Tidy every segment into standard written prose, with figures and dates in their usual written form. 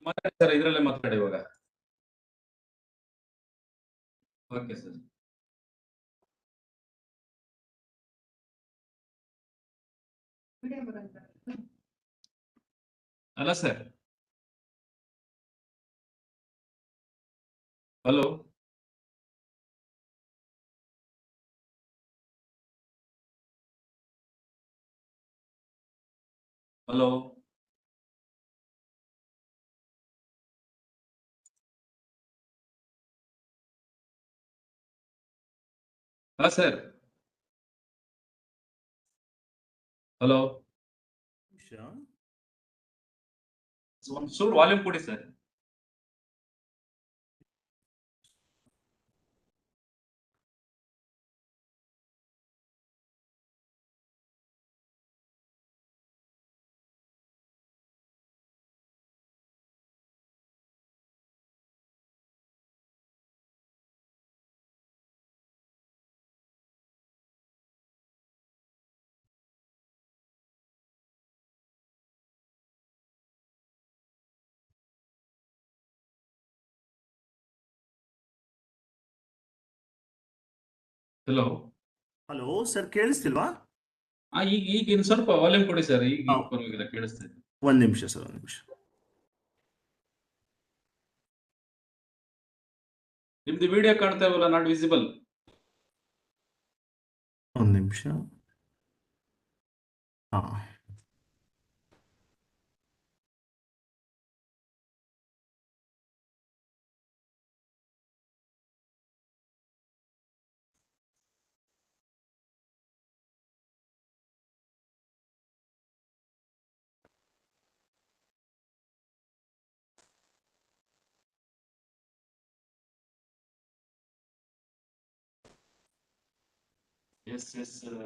ಮಾತಾಡಿ ಸರ್, ಇದರಲ್ಲೇ ಮಾತಾಡಿ ಇವಾಗ. Okay sir. ಅಲ್ಲ ಸರ್, ಹಲೋ. ಹಲೋ. ಹಾ ಸರ್. ಹಲೋ. ಒಂದು ಚೂರು ವಾಲ್ಯೂಮ್ ಕೊಡಿ ಸರ್. ಹಲೋ. ಹಲೋ ಸರ್, ಕೇಳಿಸ್ತಿಲ್ವಾ? ಈಗ ಇನ್ನು ಸ್ವಲ್ಪ ವಾಲ್ಯೂಮ್ ಕೊಡಿ ಸರ್. ಈಗ ಪರವಾಗಿಲ್ಲ, ಕೇಳಿಸ್ತಾ ಇದೆ. ಒಂದ್ ನಿಮಿಷ ಸರ್, ಒಂದ್ ನಿಮಿಷ. ನಿಮ್ದು ವಿಡಿಯೋ ಕಾಣ್ತಾ ಇರಲ್ಲ, ನಾಟ್ ವಿಸಿಬಲ್. ಒಂದ್ ನಿಮಿಷ. ಹಾ, Yes,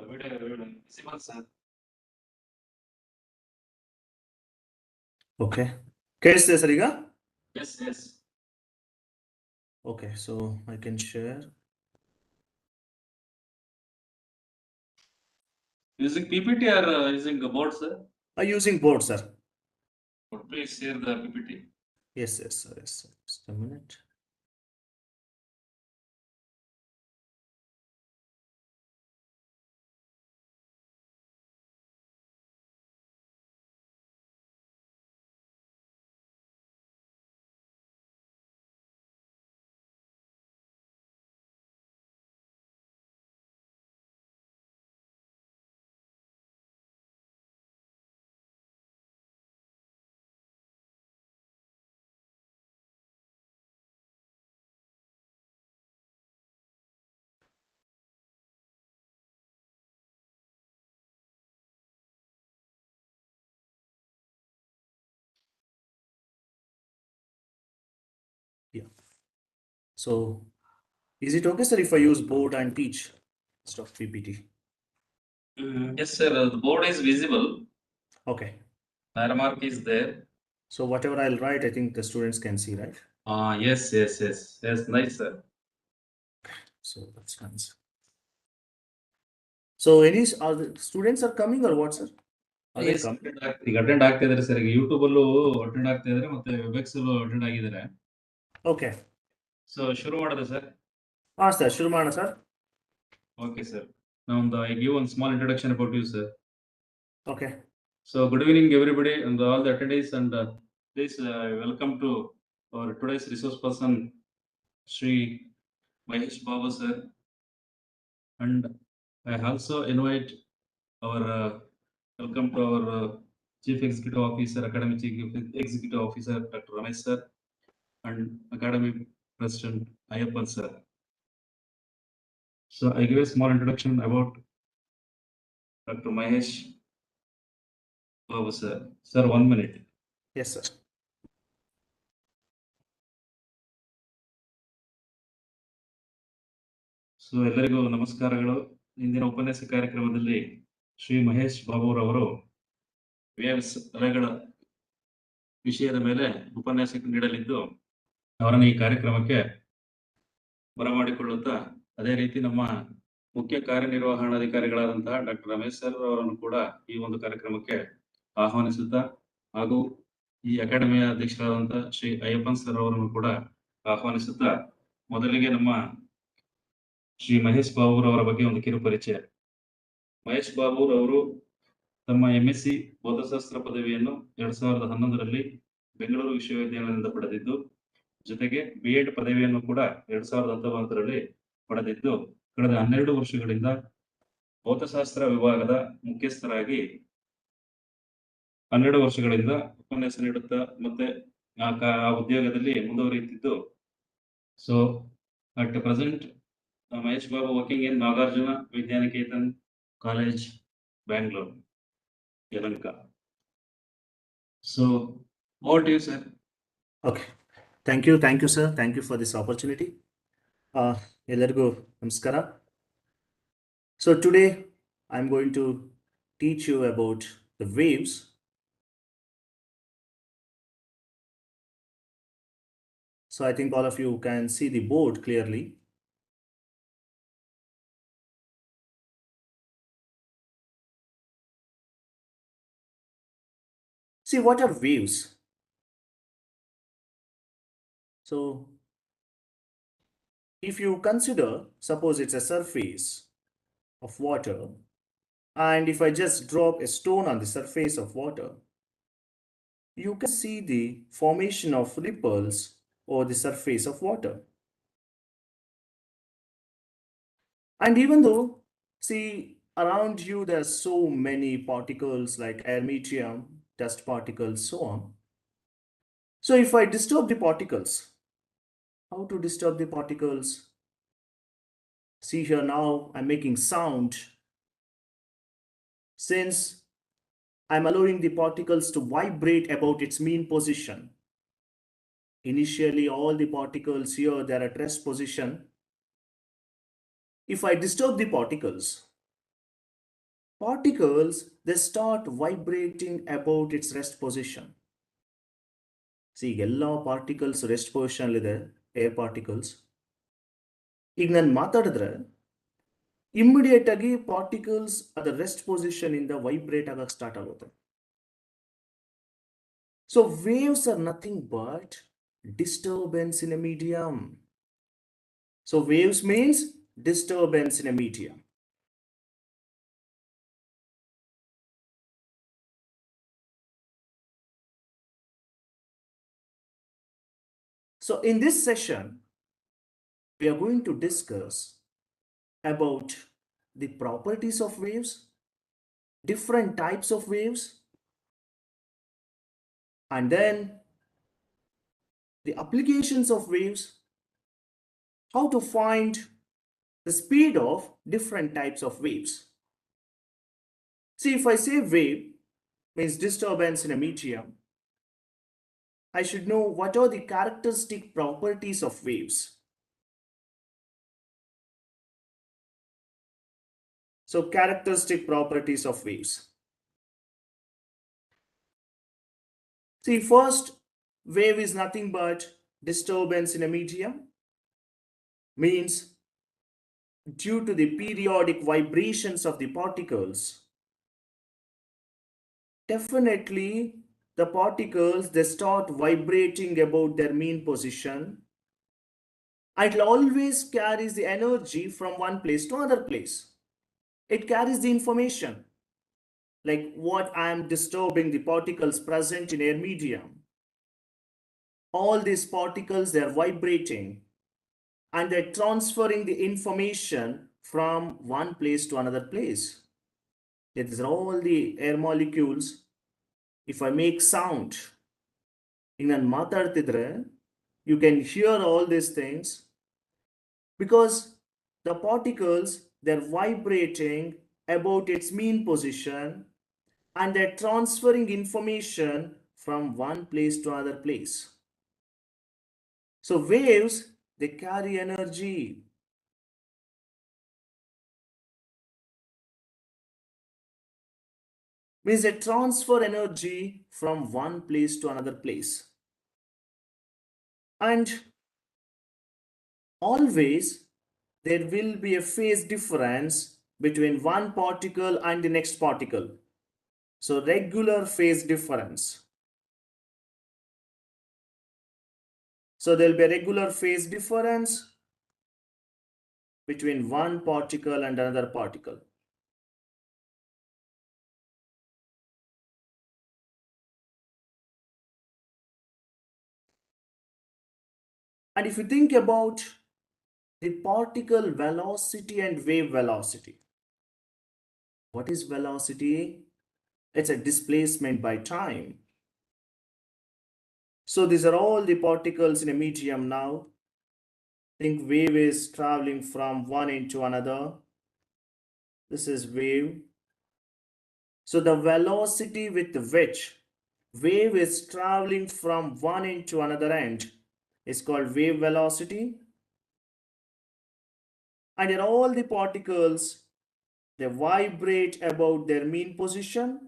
video visible sir. Okay. ಕೇಳಿಸ್ತಿದೆ ಸರ್ ಈಗ? Yes. Okay, so I can share. Using PPT or using a board, sir? Using board, sir. Please share the PPT. Yes, sir. Just a minute. Yeah. So, is it okay, sir, if I use board and teach instead of PPT? Yes, sir. The board is visible. Okay. Arrow mark is there. So whatever I'll write, I think the students can see, right? Yes. Nice, sir. So that's nice. So are the students are coming or what, sir? Yes, attend ಆಗ್ತಿದ್ದಾರೆ sir. ಈಗ YouTube ಅಲ್ಲೂ attend ಆಗ್ತಾ ಇದ್ದಾರೆ, ಮತ್ತೆ Webex ಅಲ್ಲೂ attend ಆಗಿದ್ದಾರೆ. Okay. So ಶುರು ಮಾಡೋದು ಸರ್? ಸರ್, ಶುರು ಮಾಡೋಣ sir. Okay, sir. Now I give one small introduction about you, sir. Okay. So good evening, everybody, and all the attendees, and please welcome to our today's resource person, Shri Mahesh Babu, sir. And I also invite our welcome to our Chief Executive Officer, Academy Chief Executive Officer, Dr. Ramesh, sir, and Academy President Ayappan, sir. So I give a small introduction about Dr. Mahesh Babu, sir. Sir, 1 minute. Yes, sir. So ಎಲ್ಲರಿಗೂ ನಮಸ್ಕಾರಗಳು. ಇಂದಿನ ಉಪನ್ಯಾಸ ಕಾರ್ಯಕ್ರಮದಲ್ಲಿ Shri Mahesh ಬಾಬುರವರು waves ಅಲೆಗಳ ವಿಷಯದ ಮೇಲೆ ಉಪನ್ಯಾಸ ನೀಡಲಿದ್ದು, ಅವರನ್ನು ಈ ಕಾರ್ಯಕ್ರಮಕ್ಕೆ ಬರಮಾಡಿಕೊಳ್ಳುತ್ತಾ, ಅದೇ ರೀತಿ ನಮ್ಮ ಮುಖ್ಯ ಕಾರ್ಯನಿರ್ವಹಣಾಧಿಕಾರಿಗಳಾದಂತಹ ಡಾಕ್ಟರ್ ರಮೇಶ್ ಸರ್ ಅವರನ್ನು ಕೂಡ ಈ ಒಂದು ಕಾರ್ಯಕ್ರಮಕ್ಕೆ ಆಹ್ವಾನಿಸುತ್ತಾ, ಹಾಗೂ ಈ ಅಕಾಡೆಮಿಯ ಅಧ್ಯಕ್ಷರಾದಂಥ ಶ್ರೀ ಅಯ್ಯಪ್ಪನ್ ಸರ್ ಅವರನ್ನು ಕೂಡ ಆಹ್ವಾನಿಸುತ್ತಾ, ಮೊದಲಿಗೆ ನಮ್ಮ ಶ್ರೀ ಮಹೇಶ್ ಬಾಬುರವರ ಬಗ್ಗೆ ಒಂದು ಕಿರು ಪರಿಚಯ. ಮಹೇಶ್ ಬಾಬುರವರು ತಮ್ಮ MSc ಭೌತಶಾಸ್ತ್ರ ಪದವಿಯನ್ನು 2011ರಲ್ಲಿ ಬೆಂಗಳೂರು ವಿಶ್ವವಿದ್ಯಾಲಯದಿಂದ ಪಡೆದಿದ್ದು, ಜೊತೆಗೆ B.Ed ಪದವಿಯನ್ನು ಕೂಡ 2019ರಲ್ಲಿ ಪಡೆದಿದ್ದು, ಕಳೆದ 12 ವರ್ಷಗಳಿಂದ ಭೌತಶಾಸ್ತ್ರ ವಿಭಾಗದ ಮುಖ್ಯಸ್ಥರಾಗಿ 12 ವರ್ಷಗಳಿಂದ ಉಪನ್ಯಾಸ ನೀಡುತ್ತಾ ಮತ್ತೆ ಆ ಉದ್ಯೋಗದಲ್ಲಿ ಮುಂದುವರಿಯುತ್ತಿದ್ದು. So at present Mahesh Babu working in Nagarjuna Vidyaniketan College, Bangalore, Yalanka. So over to you, sir. Okay. Thank you, sir. Thank you for this opportunity. ಎಲ್ಲರಿಗೂ ನಮಸ್ಕಾರ. So today I'm going to teach you about the waves. So I think all of you can see the board clearly. See, what are waves? So if you consider, suppose it's a surface of water, and if I just drop a stone on the surface of water, you can see the formation of ripples over the surface of water. And even though, see, around you there are so many particles like air medium, dust particles, so on. So if I disturb the particles, how to disturb the particles? See here, now I'm making sound. Since I'm allowing the particles to vibrate about its mean position. Initially, all the particles here, they're at rest position. If I disturb the particles, they start vibrating about its rest position. See, ಎಲ್ಲ particles rest position ಇದೆ, air particles. ಈಗ ನಾನು ಮಾತಾಡಿದ್ರೆ immediate ಆಗಿ particles ಅದರ rest position ಇಂದ vibrate ಆಗಕ್ಕೆ start ಆಗುತ್ತೆ. So waves are nothing but disturbance in a medium. So waves means disturbance in a medium. So in this session, we are going to discuss about the properties of waves, different types of waves, and then the applications of waves, how to find the speed of different types of waves. See, if I say wave means disturbance in a medium, I should know what are the characteristic properties of waves. So characteristic properties of waves. See, first, wave is nothing but disturbance in a medium, means due to the periodic vibrations of the particles, definitely the particles, they start vibrating about their mean position. It always carries the energy from one place to another place. It carries the information, like what I am disturbing the particles present in air medium. All these particles, they are vibrating and they're transferring the information from one place to another place. These are all the air molecules. If I make sound, you can hear all these things because the particles, they're vibrating about its mean position and they're transferring information from one place to another place. So waves, they carry energy. Means they transfer energy from one place to another place. And always there will be a phase difference between one particle and the next particle. So regular phase difference. So there will be a regular phase difference between one particle and another particle. And if you think about the particle velocity and wave velocity, what is velocity? It's a displacement by time. So these are all the particles in a medium now. Think wave is traveling from one end to another. This is wave. So the velocity with which wave is traveling from one end to another end is called wave velocity. And in all the particles, they vibrate about their mean position.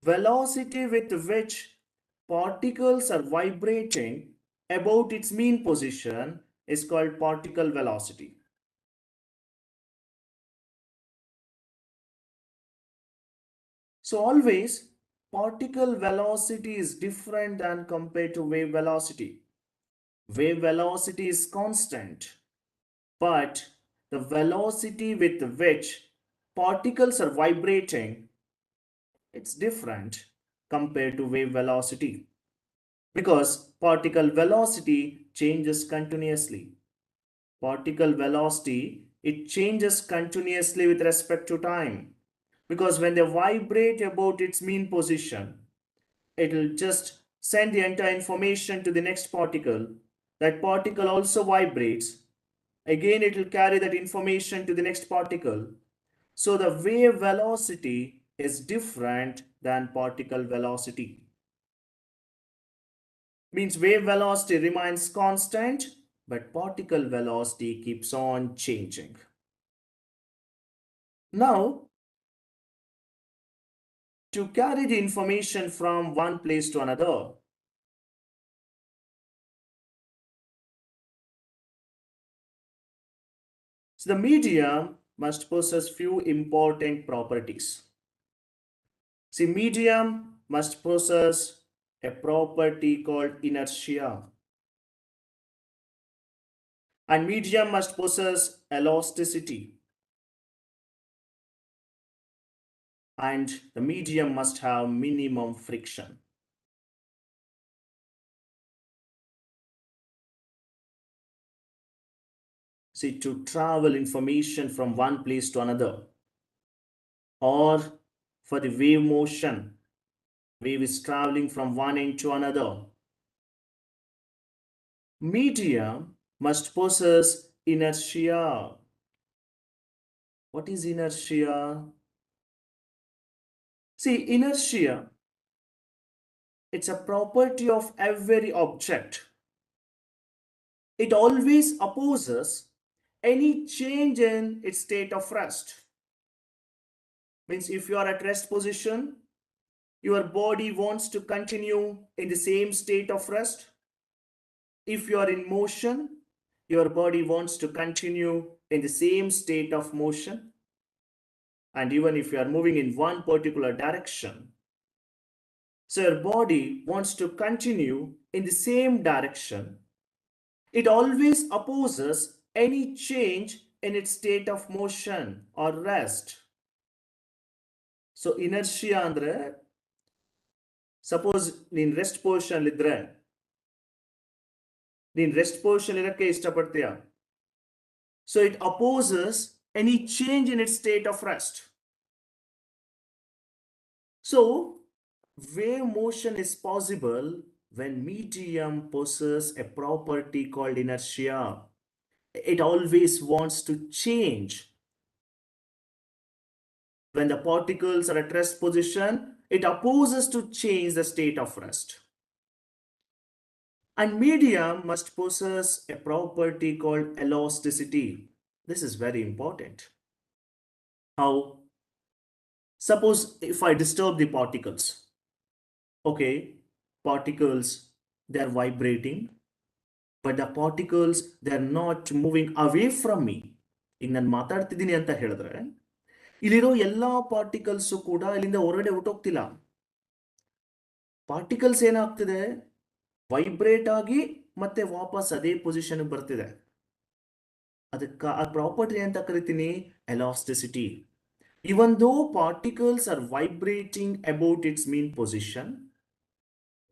Velocity with which particles are vibrating about its mean position is called particle velocity. So always particle velocity is different than compared to wave velocity. Wave velocity is constant, but the velocity with which particles are vibrating, it's different compared to wave velocity because particle velocity changes continuously. Particle velocity, it changes continuously with respect to time because when they vibrate about its mean position, it will just send the entire information to the next particle. That particle also vibrates. Again, it will carry that information to the next particle. So the wave velocity is different than particle velocity. Means wave velocity remains constant, but particle velocity keeps on changing. Now, to carry the information from one place to another, so the medium must possess few important properties. See, medium must possess a property called inertia. And medium must possess elasticity. And the medium must have minimum friction. See, to travel information from one place to another, or for the wave motion, wave is traveling from one end to another. Medium must possess inertia. What is inertia? See, inertia, it's a property of every object. It always opposes any change in its state of rest. Means if you are at rest position, your body wants to continue in the same state of rest. If you are in motion, your body wants to continue in the same state of motion. And even if you are moving in one particular direction, so your body wants to continue in the same direction. It always opposes any change in its state of motion or rest. So inertia andre suppose ನೀನ್ rest position ಇದ್ರೆ ನೀನ್ rest position ಇರಕ್ಕೆ ಇಷ್ಟಪಡ್ತೀಯ. So it opposes any change in its state of rest. So wave motion is possible when medium possesses a property called inertia. It always wants to change. When the particles are at rest position, it opposes to change the state of rest. And medium must possess a property called elasticity. This is very important. How? Suppose if I disturb the particles, okay, particles, they're vibrating, but the particles, they're not moving away from me. ಈಗ ನಾನು ಮಾತಾಡ್ತಿದ್ದೀನಿ ಅಂತ ಹೇಳಿದ್ರೆ ಇಲ್ಲಿರೋ ಎಲ್ಲಾ particles ಕೂಡ ಇಲ್ಲಿಂದ ಹೊರಗಡೆ ಹೊರಟೋಗ್ತಿಲ್ಲ. ಪಾರ್ಟಿಕಲ್ಸ್ ಏನಾಗ್ತಿದೆ, ವೈಬ್ರೇಟ್ ಆಗಿ ಮತ್ತೆ ವಾಪಸ್ ಅದೇ ಪೊಸಿಷನ್ ಬರ್ತಿದೆ. ಅದಕ್ಕೆ ಆ ಪ್ರಾಪರ್ಟಿ ಅಂತ ಕರಿತೀನಿ elasticity. Even though particles are vibrating about its mean position,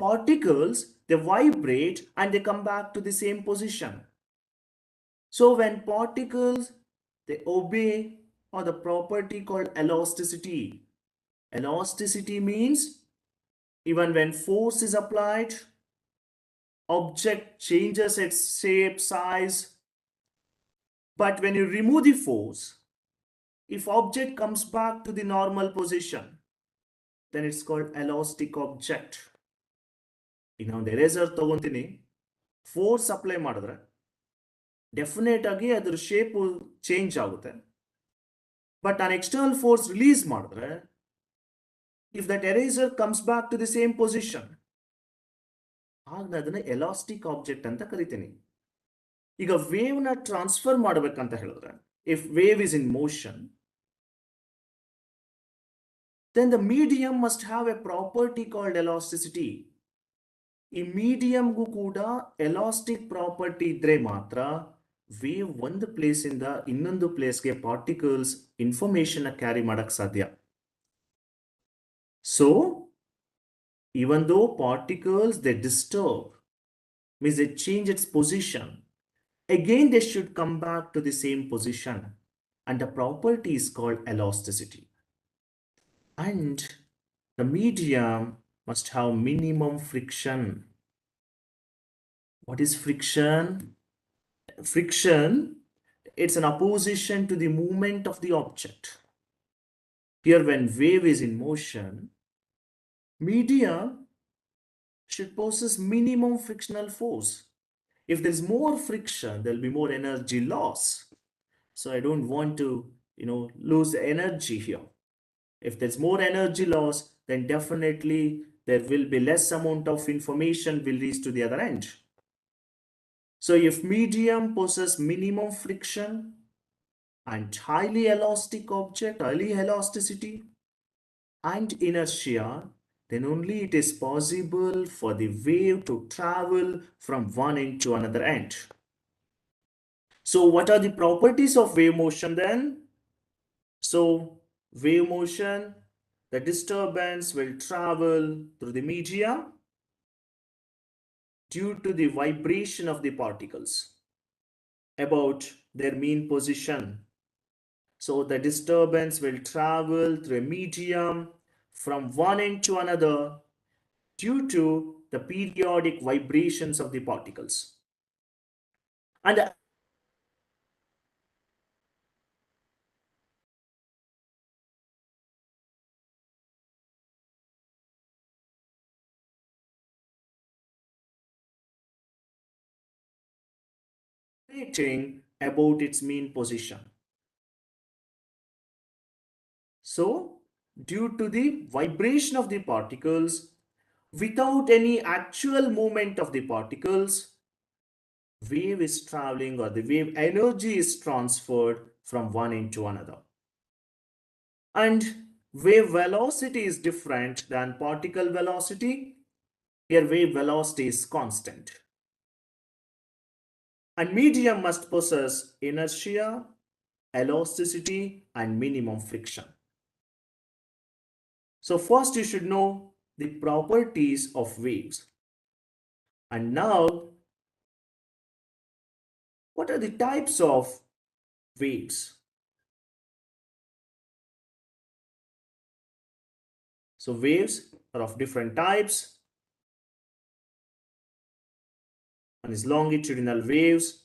particles they vibrate and they come back to the same position. So when particles they obey or the property called elasticity. Elasticity means even when force is applied, object changes its shape, size. But when you remove the force, if object comes back to the normal position, then it's called elastic object. ಈಗ ನಾವು ಒಂದು eraser ತಗೊಂತೀನಿ, force apply ಮಾಡಿದ್ರೆ definite ಆಗಿ ಅದ್ರ shape change ಆಗುತ್ತೆ. But ನಾನು external force release ಮಾಡಿದ್ರೆ if that eraser comes back to the same position, ಆಗ ಅದನ್ನ ಎಲಾಸ್ಟಿಕ್ ಆಬ್ಜೆಕ್ಟ್ ಅಂತ ಕರಿತೀನಿ. ಈಗ ವೇವ್ ನ ಟ್ರಾನ್ಸ್ಫರ್ ಮಾಡಬೇಕಂತ ಹೇಳಿದ್ರೆ, if wave is in motion, then the medium must have a property called elasticity. ಈ ಮೀಡಿಯಂಗೂ ಕೂಡ ಎಲಾಸ್ಟಿಕ್ ಪ್ರಾಪರ್ಟಿ ಇದ್ರೆ ಮಾತ್ರ ವೇವ್ ಒಂದು ಪ್ಲೇಸ್ ಇಂದ ಇನ್ನೊಂದು ಪ್ಲೇಸ್ಗೆ ಪಾರ್ಟಿಕಲ್ಸ್ ಇನ್ಫಾರ್ಮೇಶನ್ ಕ್ಯಾರಿ ಮಾಡಕ್ ಸಾಧ್ಯ. So even though particles they disturb, means they change its position, again they should come back to the same position, and the property is called elasticity. And the medium must have minimum friction. What is friction? Friction, it's an opposition to the movement of the object. Here when wave is in motion, medium should possess minimum frictional force. If there's more friction, there'll be more energy loss. So I don't want to, lose the energy here. If there's more energy loss, then definitely there will be less amount of information will reach to the other end. So if medium possesses minimum friction and highly elastic object, highly elasticity and inertia, then only it is possible for the wave to travel from one end to another end. So what are the properties of wave motion then? So wave motion, the disturbance will travel through the medium due to the vibration of the particles about their mean position. So the disturbance will travel through a medium from one end to another due to the periodic vibrations of the particles. And about its mean position. So, due to the vibration of the particles, without any actual movement of the particles, wave is traveling or the wave energy is transferred from one end to another. And wave velocity is different than particle velocity. Here wave velocity is constant. And medium must possess inertia, elasticity, and minimum friction. So first you should know the properties of waves. And now, what are the types of waves? So waves are of different types. One is longitudinal waves,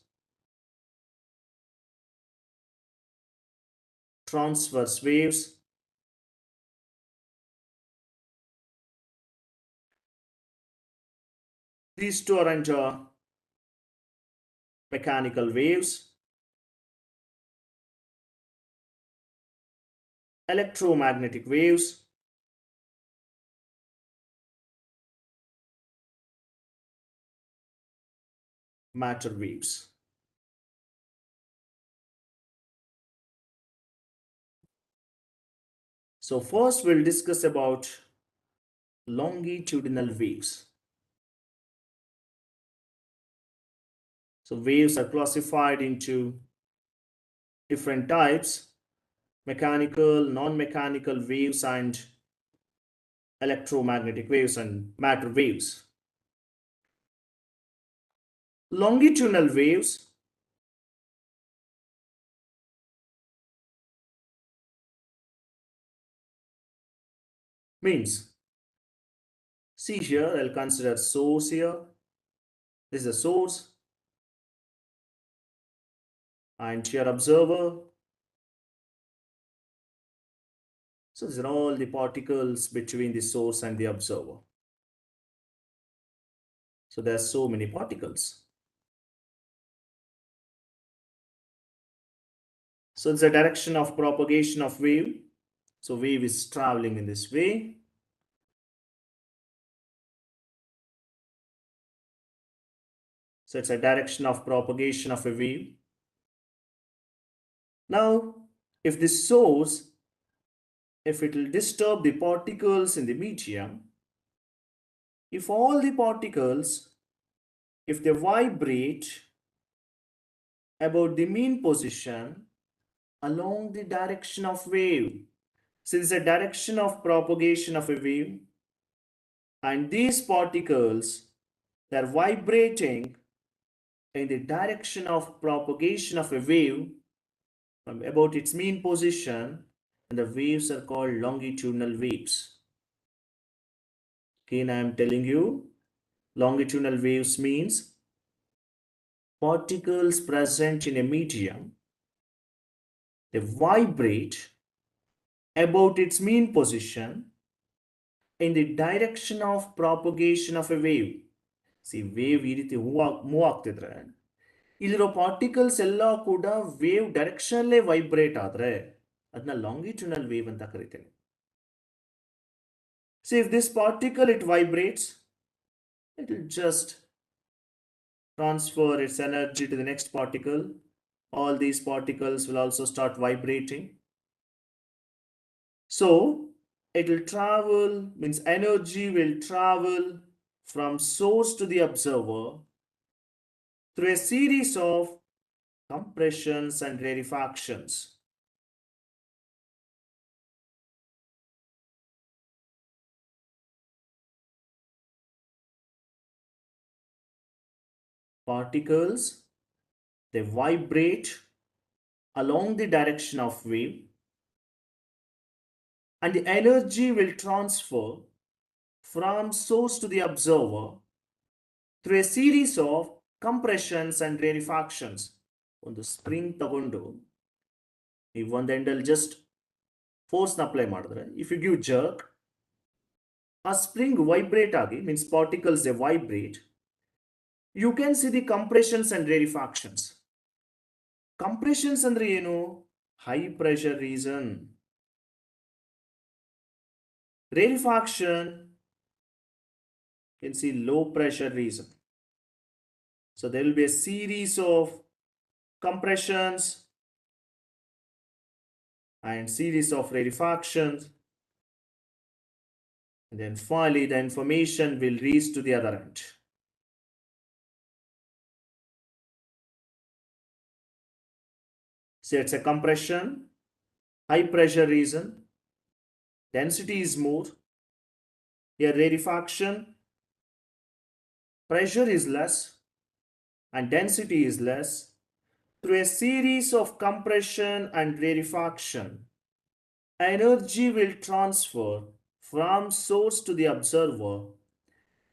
transverse waves, these two are under mechanical waves, electromagnetic waves, matter waves. So first we'll discuss about longitudinal waves. So waves are classified into different types: mechanical, non-mechanical waves, and electromagnetic waves and matter waves. Longitudinal waves means, see here, I'll consider source here. This is the source, and here observer. So these are all the particles between the source and the observer. So there are so many particles. So it's the direction of propagation of wave. So wave is traveling in this way. So it's a direction of propagation of a wave. Now, if this source, if it will disturb the particles in the medium, if all the particles, if they vibrate about the mean position along the direction of wave, since the direction of propagation of a wave, and these particles, they are vibrating in the direction of propagation of a wave about its mean position, and the waves are called longitudinal waves. Again, I am telling you, longitudinal waves means particles present in a medium, they vibrate about its mean position in the direction of propagation of a wave. See, wave ಈ ರೀತಿ move ಆಗ್ತಿದ್ರೆ ಇಲ್ಲಿರೋ particles ಎಲ್ಲ ಕೂಡ wave ಡೈರೆಕ್ಷನ್ಲೇ vibrate ಆದ್ರೆ ಅದನ್ನ longitudinal wave ಅಂತ ಕರಿತೇವೆ. See, if this particle it vibrates, it will just transfer its energy to the next particle. All these particles will also start vibrating. So it will travel, means energy will travel from source to the observer through a series of compressions and rarefactions. Particles, they vibrate along the direction of wave, and the energy will transfer from source to the observer through a series of compressions and rarefactions. ಒಂದು spring ತಗೊಂಡು ನೀವು ಒಂದು ಎಂಡಲ್ಲಿ just ಫೋರ್ಸ್ನ apply ಮಾಡಿದ್ರೆ, if you give jerk, ಆ spring vibrate ಆಗಿ, means particles they vibrate, you can see the compressions and rarefactions. Compressions ಅಂದ್ರೆ ಏನು? High pressure region. Rarefaction, you can see low pressure region. So there will be a series of compressions and series of rarefactions, and then finally the information will reach to the other end. So it's a compression, high pressure region, density is more. Here rarefaction, pressure is less and density is less. Through a series of compression and rarefaction, energy will transfer from source to the observer.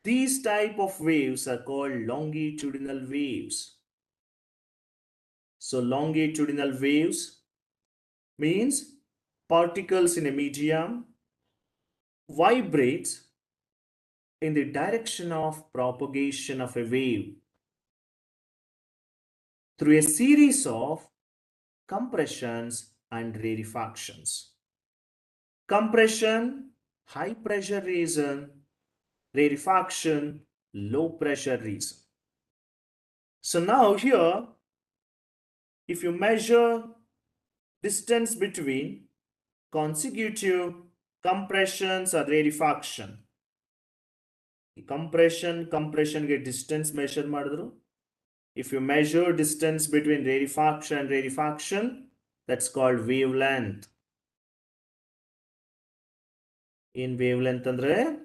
These type of waves are called longitudinal waves. So longitudinal waves means particles in a medium vibrates in the direction of propagation of a wave through a series of compressions and rarefactions. Compression, high pressure region; rarefaction, low pressure region. So now here, if you measure distance between consecutive compressions or rarefaction, compression ಗೆ distance measure ಮಾಡಿದ್ರು, If you measure distance between rarefaction and rarefaction, that's called wavelength. In wavelength andre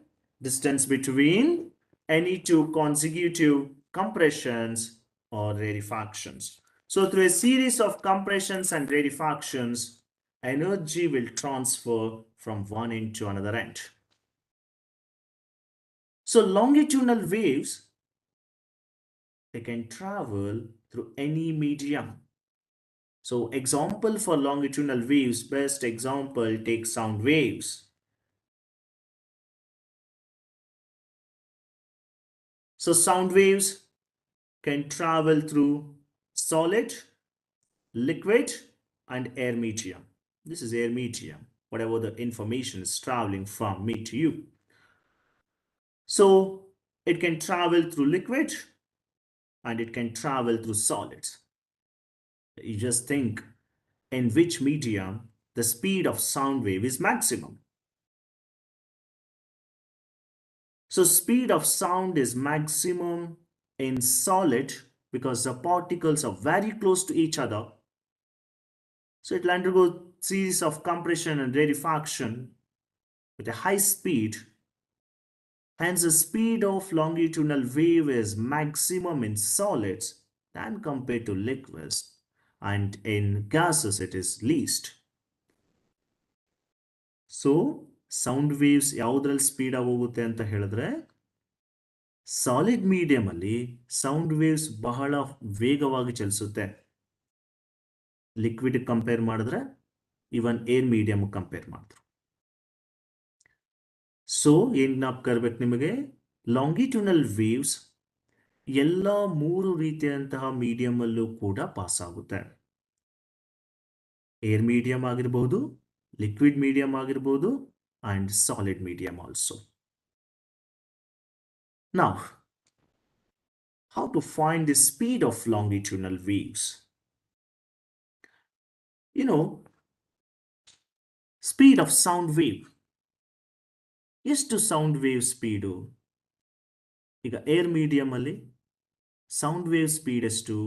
distance between any two consecutive compressions or rarefactions. So through a series of compressions and rarefactions, energy will transfer from one end to another end. So longitudinal waves, they can travel through any medium. So example for longitudinal waves, best example, take sound waves. So sound waves can travel through solid, liquid, and air medium. This is air medium, whatever the information is traveling from me to you. So it can travel through liquid and it can travel through solids. You just think in which medium the speed of sound wave is maximum. So speed of sound is maximum in solid because the particles are very close to each other. So it will undergo series of compression and rarefaction with a high speed. Hence the speed of longitudinal wave is maximum in solids than compared to liquids, and in gases it is least. So sound waves ಯಾವುದ್ರಲ್ಲಿ speed ಆಗಿ ಹೋಗುತ್ತೆ ಅಂತ ಹೇಳಿದ್ರೆ solid medium ಅಲ್ಲಿ sound waves ಬಹಳ ವೇಗವಾಗಿ ಚಲಿಸುತ್ತೆ. Liquid compare ಮಾಡಿದ್ರೆ ಇವನ್ air medium compare ಮಾಡಿದ್ರು. ಸೊ ಏನ್ ಜ್ಞಾಪಕ ಇರ್ಬೇಕು ನಿಮಗೆ, ಲಾಂಗಿಟ್ಯೂನಲ್ ವೇವ್ಸ್ ಎಲ್ಲ ಮೂರು ರೀತಿಯಾದಂತಹ ಮೀಡಿಯಂ ಅಲ್ಲೂ ಕೂಡ ಪಾಸ್ ಆಗುತ್ತೆ. ಏರ್ ಮೀಡಿಯಂ ಆಗಿರಬಹುದು, ಲಿಕ್ವಿಡ್ ಮೀಡಿಯಂ ಆಗಿರಬಹುದು, and solid medium also. Now, how to find the speed of longitudinal waves? You know, speed of sound wave. ಎಷ್ಟು ಸೌಂಡ್ ವೇವ್ ಸ್ಪೀಡು? ಈಗ ಏರ್ ಮೀಡಿಯಂ ಅಲ್ಲಿ ಸೌಂಡ್ ವೇವ್ ಸ್ಪೀಡ್ ಎಷ್ಟು?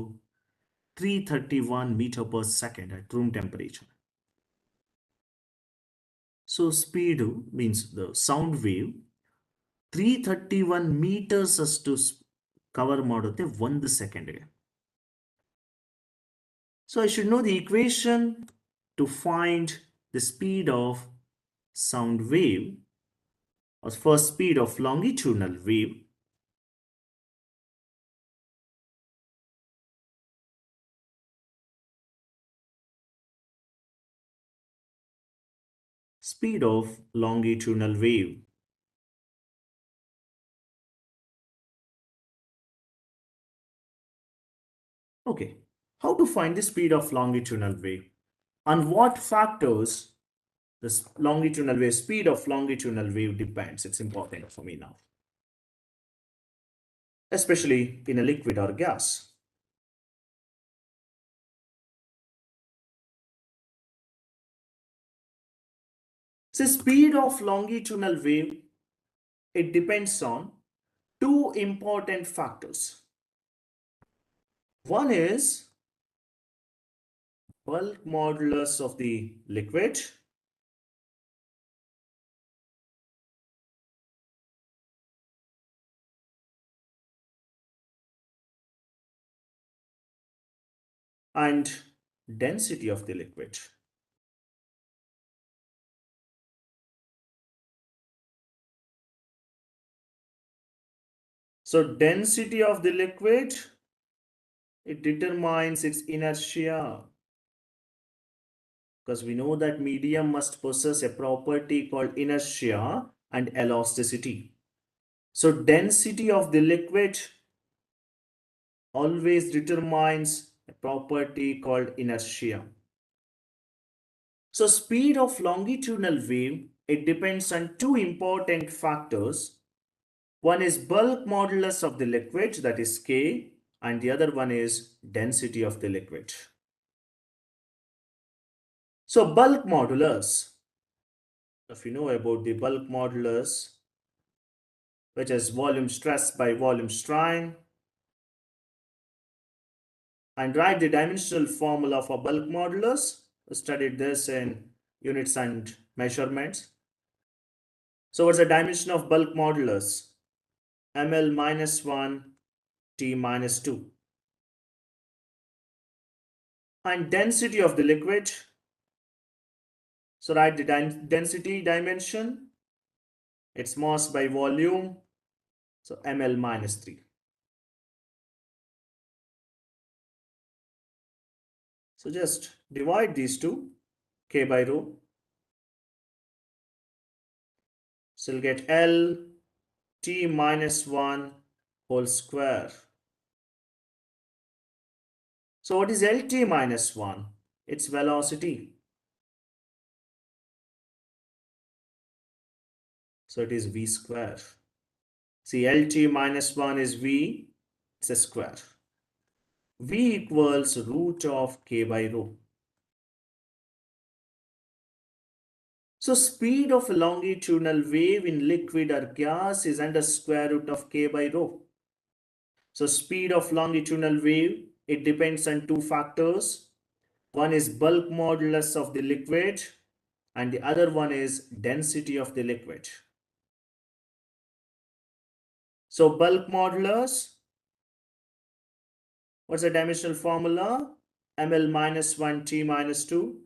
331 meter per second at room temperature. So speed means the sound wave 331 meters ಅಷ್ಟು cover ಮಾಡುತ್ತೆ 1 ಸೆಕೆಂಡ್ಗೆ. So I should know the equation to find the speed of sound wave, or first speed of longitudinal wave. Speed of longitudinal wave. Okay, how to find the speed of longitudinal wave? On what factors the longitudinal wave, speed of longitudinal wave depends? It's important for me now, especially in a liquid or gas. So speed of longitudinal wave, it depends on two important factors. One is bulk modulus of the liquid, and density of the liquid. So density of the liquid, it determines its inertia, because we know that medium must possess a property called inertia and elasticity. So density of the liquid always determines a property called inertia. So speed of longitudinal wave, it depends on two important factors. One is bulk modulus of the liquid, that is K, and the other one is density of the liquid. So bulk modulus, if you know about the bulk modulus, which is volume stress by volume strain, and write the dimensional formula for bulk modulus. We studied this in units and measurements. So what's the dimension of bulk modulus? ml minus 1 t minus 2. And density of the liquid. So write the density dimension. It's mass by volume. So ml minus 3. So just divide these two, k by rho. So you'll get L t minus 1 whole square. So what is LT minus 1? It's velocity. So it is v square. See, LT minus 1 is v, it's a square. V equals root of k by rho. So speed of a longitudinal wave in liquid or gas is under square root of k by rho. So speed of longitudinal wave, it depends on two factors. One is bulk modulus of the liquid and the other one is density of the liquid. So bulk modulus, what's the dimensional formula? ml minus 1 t minus 2.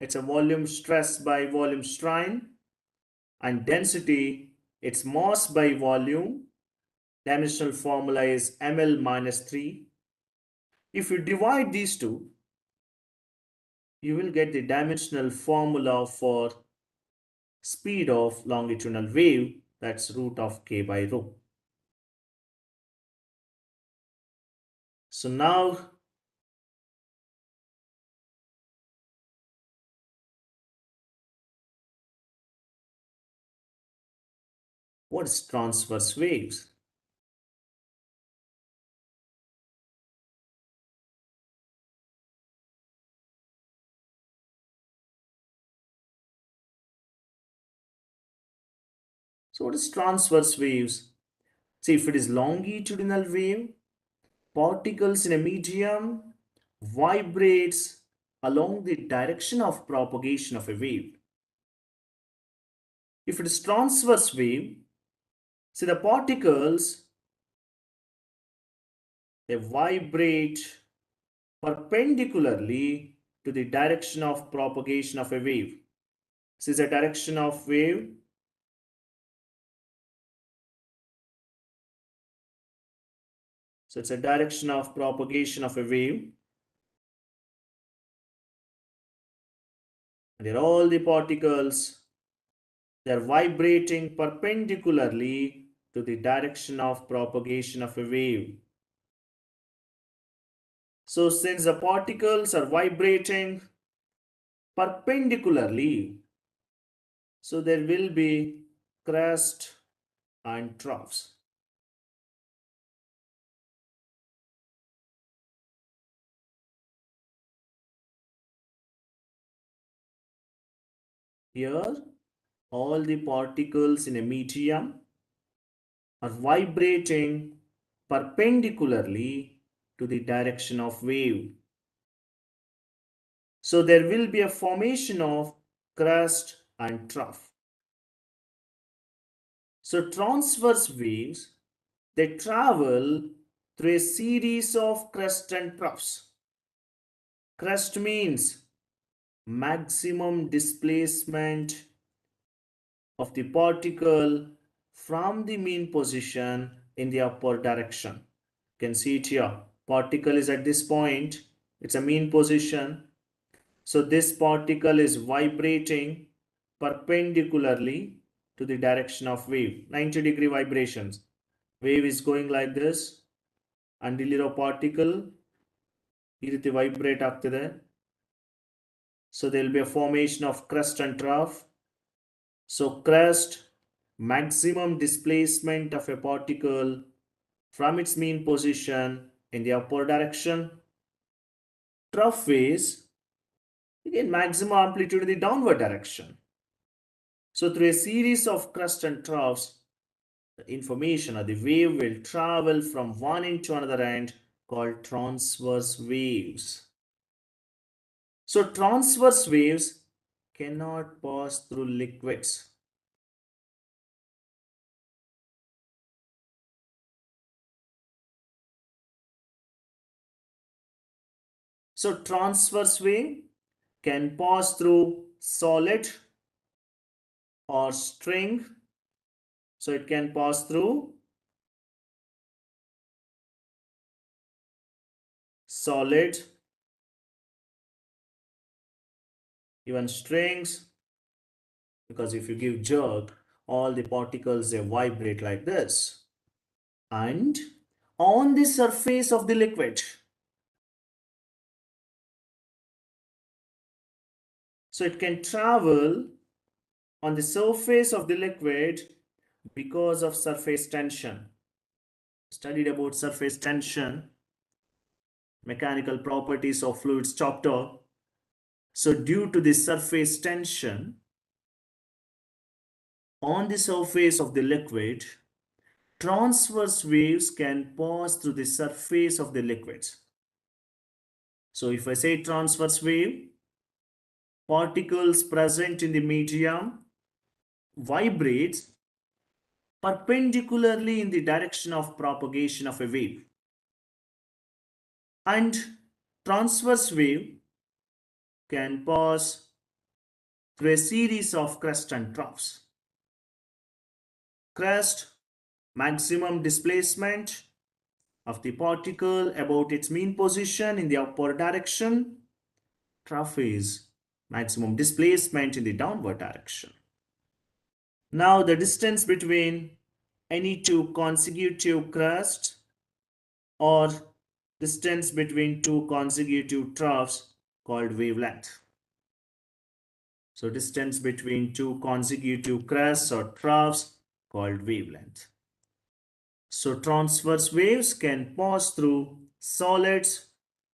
It's a volume stress by volume strain. And density, it's mass by volume. Dimensional formula is ml minus 3. If you divide these two, you will get the dimensional formula for speed of longitudinal wave, that's root of k by rho. So now what is transverse waves? So what is transverse waves? See, if it is longitudinal wave, particles in a medium vibrates along the direction of propagation of a wave. If it is transverse wave, see the particles, they vibrate perpendicularly to the direction of propagation of a wave. This is the direction of wave. So it's a direction of propagation of a wave. And here all the particles, they are vibrating perpendicularly to the direction of propagation of a wave. So since the particles are vibrating perpendicularly, so there will be crest and troughs. Here, all the particles in a medium are vibrating perpendicularly to the direction of wave. So there will be a formation of crest and trough. So transverse waves, they travel through a series of crest and troughs. Crest means maximum displacement of the particle from the mean position in the upward direction. You can see it here. Particle is at this point, it's a mean position. So this particle is vibrating perpendicularly to the direction of wave, 90-degree vibrations. Wave is going like this and ಇಲ್ಲಿರೋ particle ಈ ರೀತಿ vibrate ಆಗ್ತಿದೆ. So there will be a formation of crest and trough. So crest, maximum displacement of a particle from its mean position in the upward direction. Trough phase, again maximum amplitude in the downward direction. So through a series of crest and troughs, the information or the wave will travel from one end to another end called transverse waves. So transverse waves cannot pass through liquids. So transverse wave can pass through solid or string. So it can pass through solid, even strings, because if you give jerk, all the particles they vibrate like this. And on the surface of the liquid, so it can travel on the surface of the liquid because of surface tension. Studied about surface tension, mechanical properties of fluids chapter. So due to the surface tension on the surface of the liquid, transverse waves can pass through the surface of the liquids. So if I say transverse wave, particles present in the medium vibrates perpendicularly in the direction of propagation of a wave. And transverse wave can pass through a series of crest and troughs. Crest, maximum displacement of the particle about its mean position in the upward direction. Trough is maximum displacement in the downward direction. Now the distance between any two consecutive crests or distance between two consecutive troughs called wavelength. So distance between two consecutive crests or troughs called wavelength. So transverse waves can pass through solids,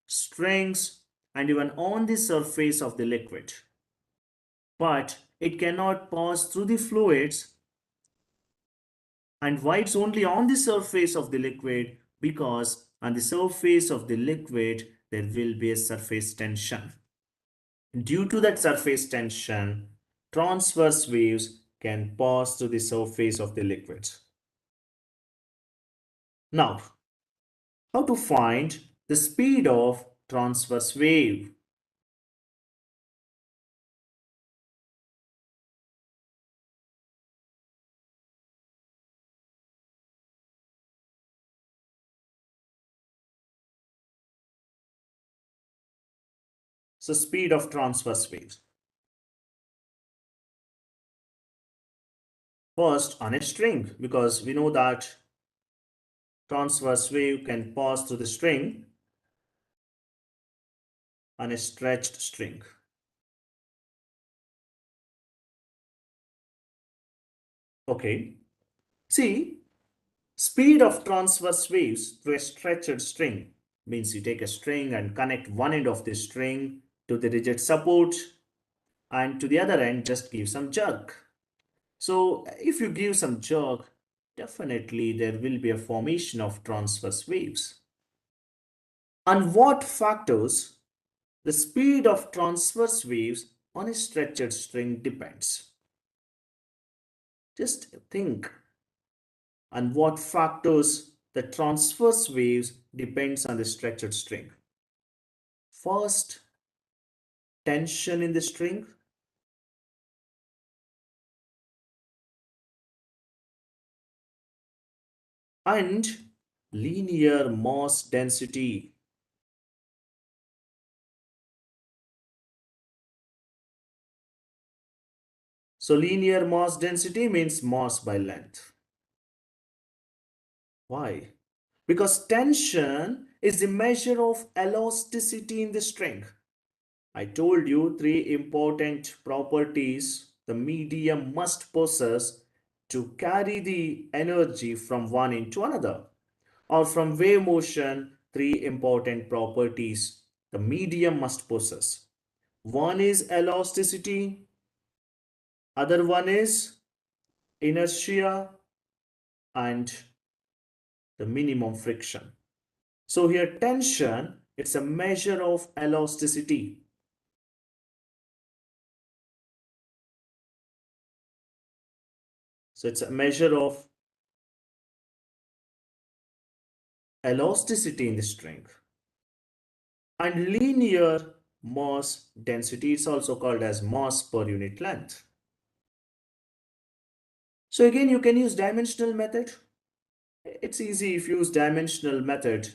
strings, and even on the surface of the liquid. But it cannot pass through the fluids, and why it's only on the surface of the liquid, because on the surface of the liquid there will be a surface tension. Due to that surface tension, transverse waves can pass through the surface of the liquids. Now, how to find the speed of transverse wave? So speed of transverse waves. First on a string, because we know that transverse wave can pass through the string on a stretched string. Okay. See, speed of transverse waves through a stretched string means you take a string and connect one end of the string to the rigid support and to the other end just give some jerk. So if you give some jerk, definitely there will be a formation of transverse waves. On what factors the speed of transverse waves on a stretched string depends? Just think on what factors the transverse waves depends on the stretched string. First, tension in the string. And linear mass density. So linear mass density means mass by length. Why? Because tension is the measure of elasticity in the string. I told you three important properties the medium must possess to carry the energy from one into another. Or from wave motion, three important properties the medium must possess. One is elasticity, other one is inertia, and the minimum friction. So here tension, it's a measure of elasticity. So it's a measure of elasticity in the string. And linear mass density, it's also called as mass per unit length. So again, you can use dimensional method. It's easy if you use dimensional method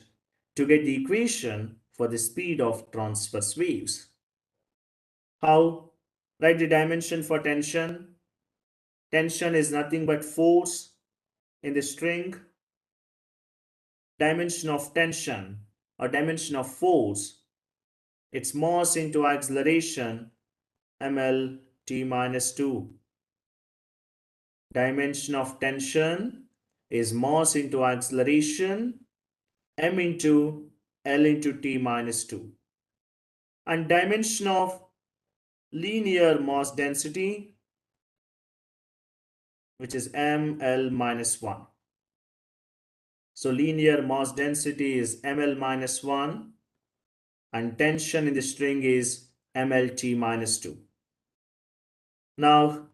to get the equation for the speed of transverse waves. How? Write the dimension for tension. Tension is nothing but force in the string. Dimension of tension or dimension of force, it's mass into acceleration, ml t minus 2. Dimension of tension is mass into acceleration, m into l into t minus 2. And dimension of linear mass density, which is ml minus 1. So linear mass density is ml minus 1 and tension in the string is mlt minus 2. Now,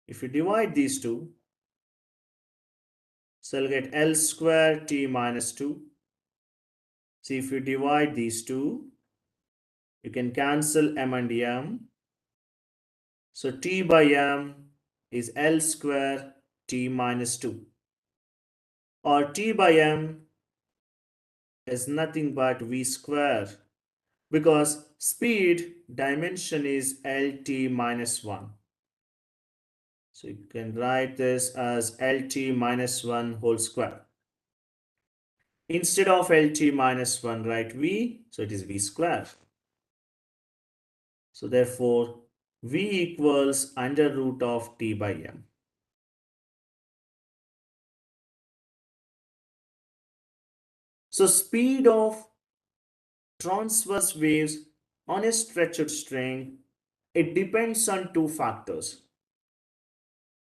if you divide these two, so you'll get L square T minus 2. See, if you divide these two, you can cancel M and M. So T by M is L square T minus 2. Or T by M is nothing but V square because speed dimension is LT minus 1. So you can write this as LT minus 1 whole square. Instead of LT minus 1, write V, so it is V square. So therefore, V equals under root of T by M. So speed of transverse waves on a stretched string, it depends on two factors.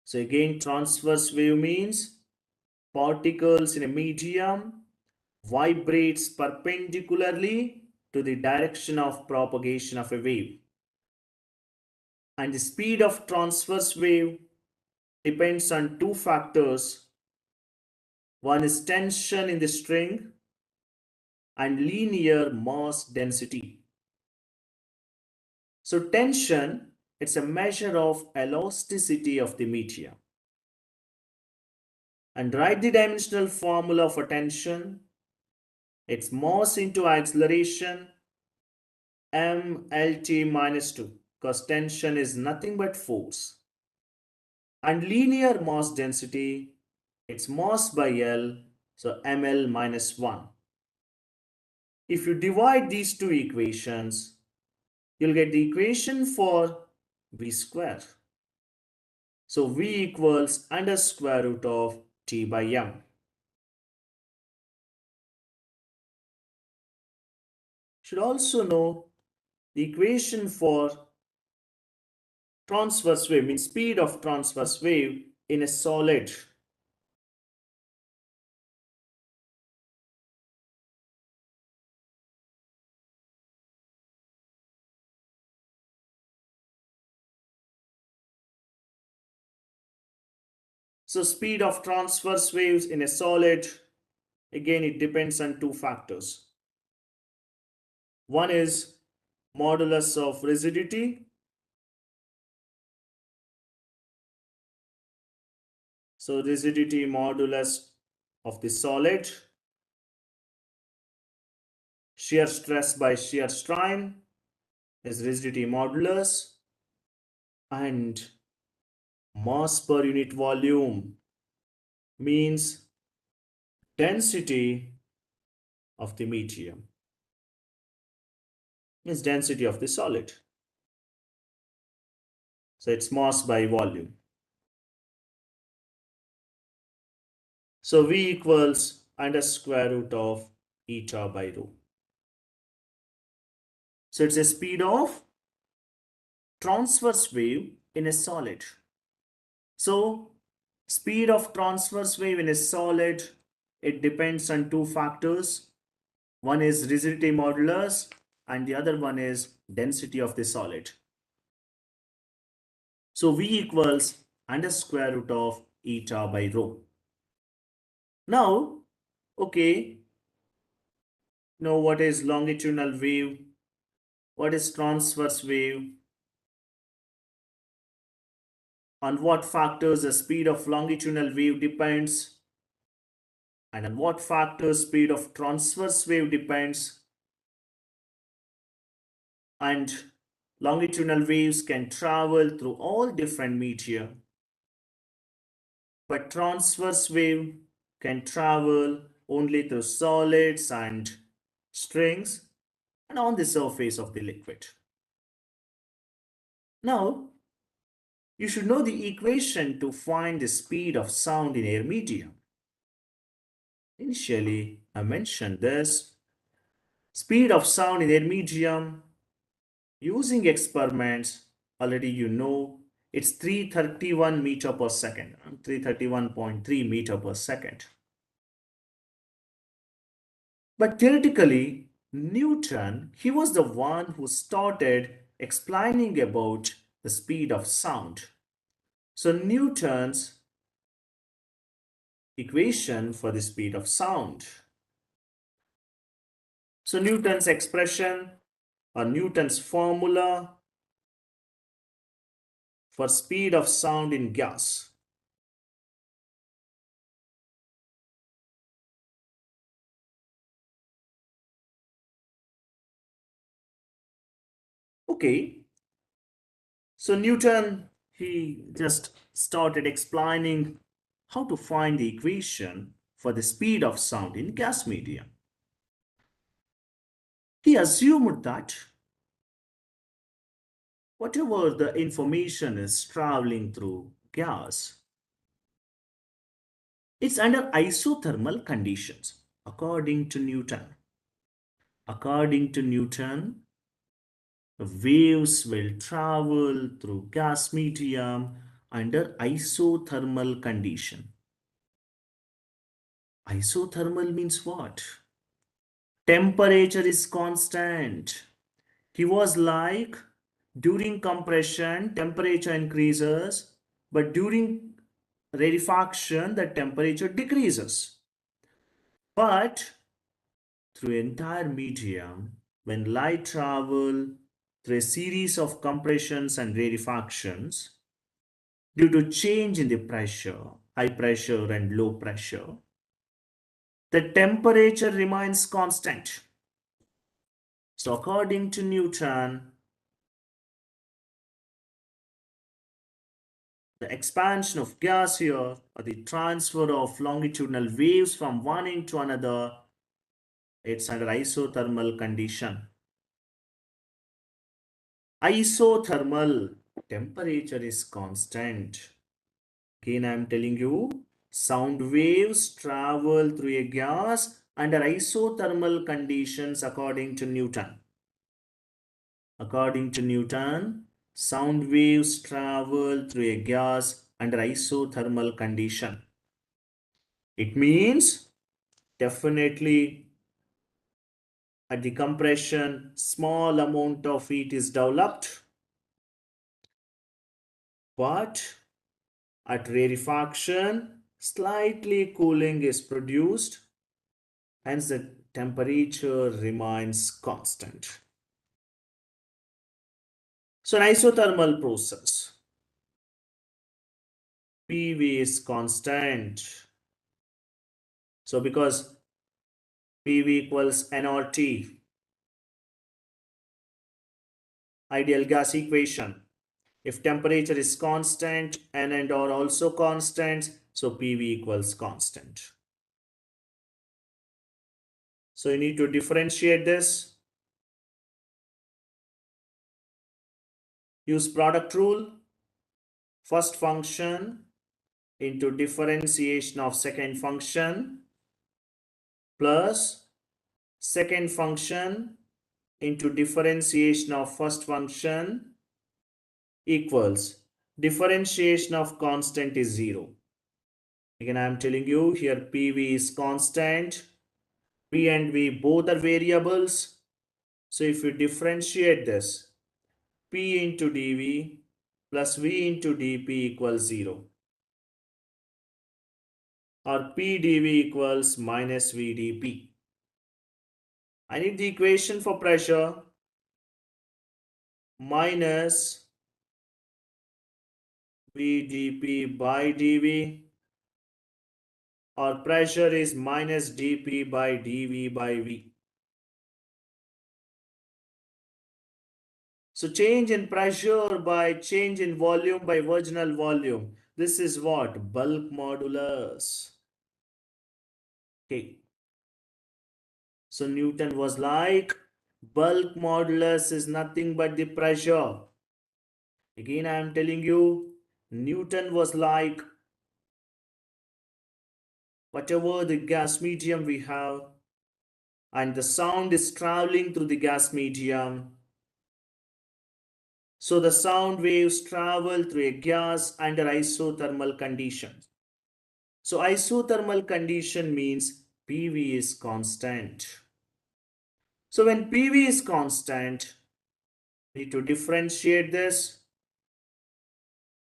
So again, transverse wave means particles in a medium vibrates perpendicularly to the direction of propagation of a wave. And the speed of transverse wave depends on two factors. One is tension in the string and linear mass density. So tension, it's a measure of elasticity of the medium. And write the dimensional formula for tension. It's mass into acceleration mlt minus 2 because tension is nothing but force. And linear mass density, it's mass by L, so ml minus 1. If you divide these two equations, you'll get the equation for V square. So V equals under square root of T by M. Should also know the equation for transverse wave, means speed of transverse wave in a solid. So speed of transverse waves in a solid, again it depends on two factors. One is modulus of rigidity. So rigidity modulus of the solid, shear stress by shear strain is rigidity modulus, and mass per unit volume means density of the medium, means density of the solid. So it's mass by volume. So V equals under square root of eta by rho. So it's a speed of transverse wave in a solid. So speed of transverse wave in a solid, it depends on two factors. One is rigidity modulus and the other one is density of the solid. So V equals under square root of eta by rho. Now, okay, know what is longitudinal wave, what is transverse wave, on what factors the speed of longitudinal wave depends, and on what factors speed of transverse wave depends. And longitudinal waves can travel through all different media, but transverse wave can travel only through solids and strings and on the surface of the liquid. Now, you should know the equation to find the speed of sound in air medium. Initially, I mentioned this. Speed of sound in air medium using experiments, already you know, it's 331 meter per second, 331.3 meter per second. But theoretically, Newton, he was the one who started explaining about the speed of sound. So Newton's equation for the speed of sound. So Newton's expression or Newton's formula for speed of sound in gas. Okay, so Newton, he just started explaining how to find the equation for the speed of sound in gas medium. He assumed that whatever the information is traveling through gas, it's under isothermal conditions, according to Newton. According to Newton, the waves will travel through gas medium under isothermal condition. Isothermal means what? Temperature is constant. He was like, during compression, temperature increases, but during rarefaction, the temperature decreases. But through entire medium, when light travel through a series of compressions and rarefactions, due to change in the pressure, high pressure and low pressure, the temperature remains constant. So according to Newton, the expansion of gas here, or the transfer of longitudinal waves from one end to another, it's under isothermal condition. Isothermal temperature is constant. Again, I am telling you, sound waves travel through a gas under isothermal conditions according to Newton. According to Newton, sound waves travel through a gas under isothermal condition. It means definitely at the compression, small amount of heat is developed, but at rarefaction, slightly cooling is produced, hence the temperature remains constant. So an isothermal process, PV is constant. So because PV equals nRT, ideal gas equation. If temperature is constant, N and R also constant, so PV equals constant. So you need to differentiate this. Use product rule. First function into differentiation of second function plus second function into differentiation of first function equals differentiation of constant is 0. Again, I am telling you here PV is constant. P and V both are variables. So if you differentiate this, P into dV plus V into dP equals 0. Or P dV equals minus V dP. I need the equation for pressure minus V dP by dV, or pressure is minus dP by dV by V. So change in pressure by change in volume by virginal volume. This is what? Bulk modulus. Okay. So Newton was like, bulk modulus is nothing but the pressure. Again, I am telling you, Newton was like, whatever the gas medium we have, and the sound is traveling through the gas medium. So the sound waves travel through a gas under isothermal conditions. So isothermal condition means PV is constant. So when PV is constant, we need to differentiate this.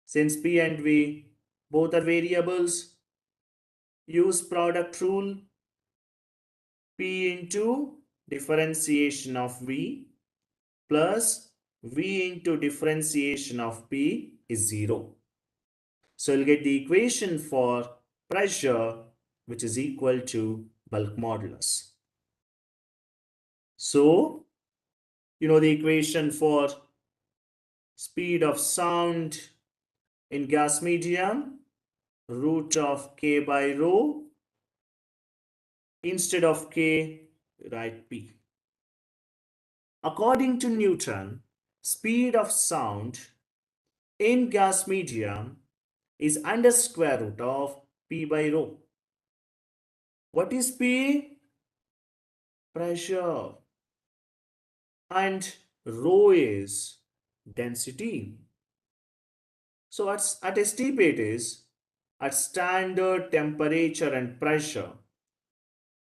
Since P and V both are variables, use product rule. P into differentiation of V plus V into differentiation of P is 0. So you'll get the equation for pressure, which is equal to bulk modulus. So, you know the equation for speed of sound in gas medium, root of K by rho. Instead of K, write P. According to Newton, speed of sound in gas medium is under square root of P by rho. What is P? Pressure. And rho is density. So at a steep it is at standard temperature and pressure.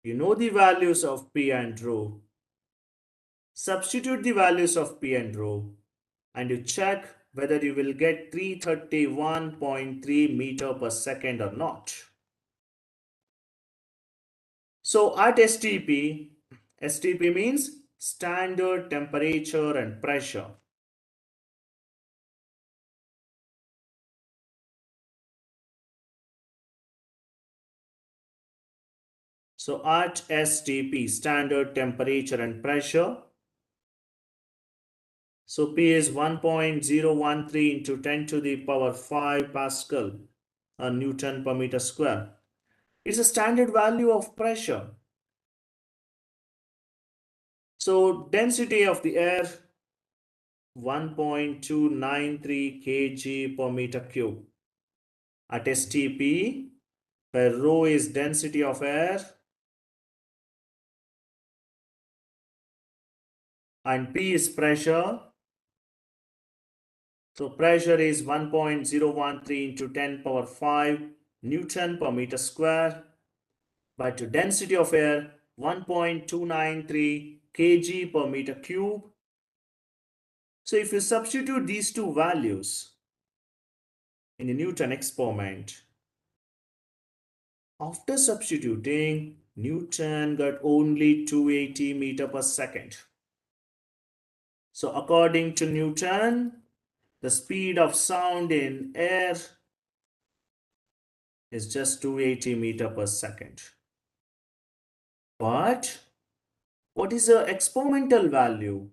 You know the values of P and rho. Substitute the values of P and rho and you check whether you will get 331.3 meter per second or not. So at STP, STP means standard temperature and pressure. So at STP, standard temperature and pressure, so P is 1.013 into 10 to the power 5 Pascal or Newton per meter square. It's a standard value of pressure. So density of the air 1.293 kg per meter cube. At STP, where rho is density of air and P is pressure. So pressure is 1.013 into 10 power 5 Newton per meter square. But density of air 1.293 kg per meter cube. So if you substitute these two values in the Newton experiment, after substituting, Newton got only 280 meter per second. So according to Newton, the speed of sound in air is just 280 meter per second. But what is the experimental value?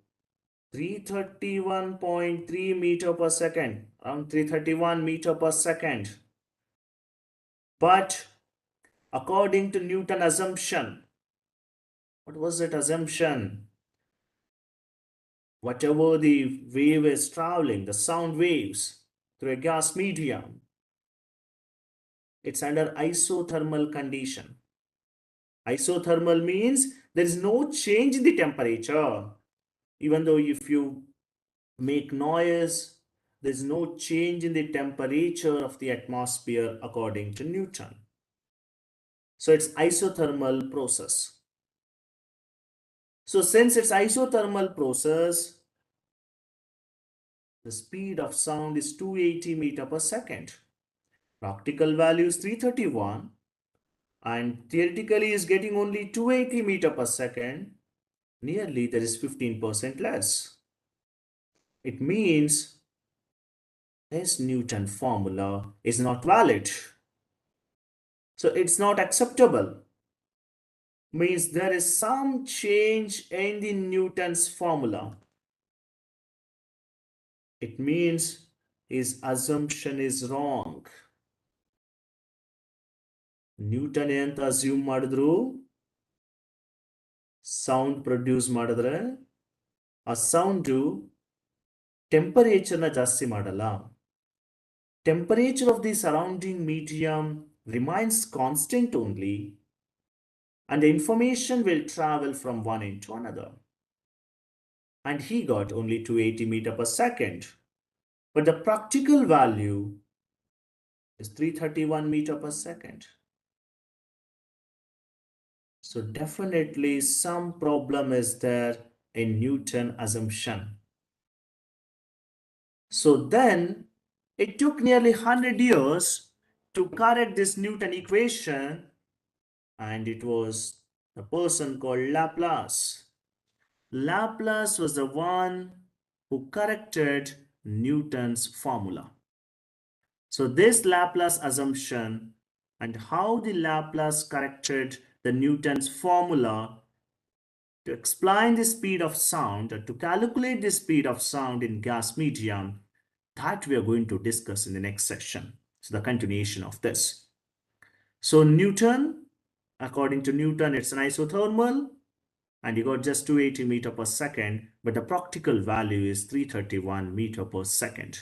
331.3 meter per second, around 331 meter per second. But according to Newton assumption, what was that assumption? Whatever the wave is traveling, the sound waves through a gas medium, it's under isothermal condition. Isothermal means there is no change in the temperature. Even though if you make noise, there is no change in the temperature of the atmosphere according to Newton. So it's isothermal process. So since it's isothermal process, the speed of sound is 280 meter per second. Practical value is 331 and theoretically is getting only 280 meter per second. Nearly there is 15% less. It means this Newton formula is not valid. So it's not acceptable. Means there is some change in the Newton's formula. It means his assumption is wrong. Newton ಎಂತ assume ಮಾಡಿದ್ರು sound produce ಮಾಡಿದ್ರೆ ಆ sound temperature ನ ಜಾಸ್ತಿ ಮಾಡಲ್ಲ. Temperature of the surrounding medium remains constant only, and the information will travel from one end to another. And he got only 280 meter per second. But the practical value is 331 meter per second. So definitely some problem is there in Newton assumption. So then it took nearly 100 years to correct this Newton equation, and it was a person called Laplace. Laplace was the one who corrected Newton's formula. So this Laplace assumption and how the Laplace corrected the Newton's formula to explain the speed of sound or to calculate the speed of sound in gas medium, that we are going to discuss in the next session. So the continuation of this. So Newton, according to Newton, it's an isothermal and you got just 280 meter per second, but the practical value is 331 meter per second.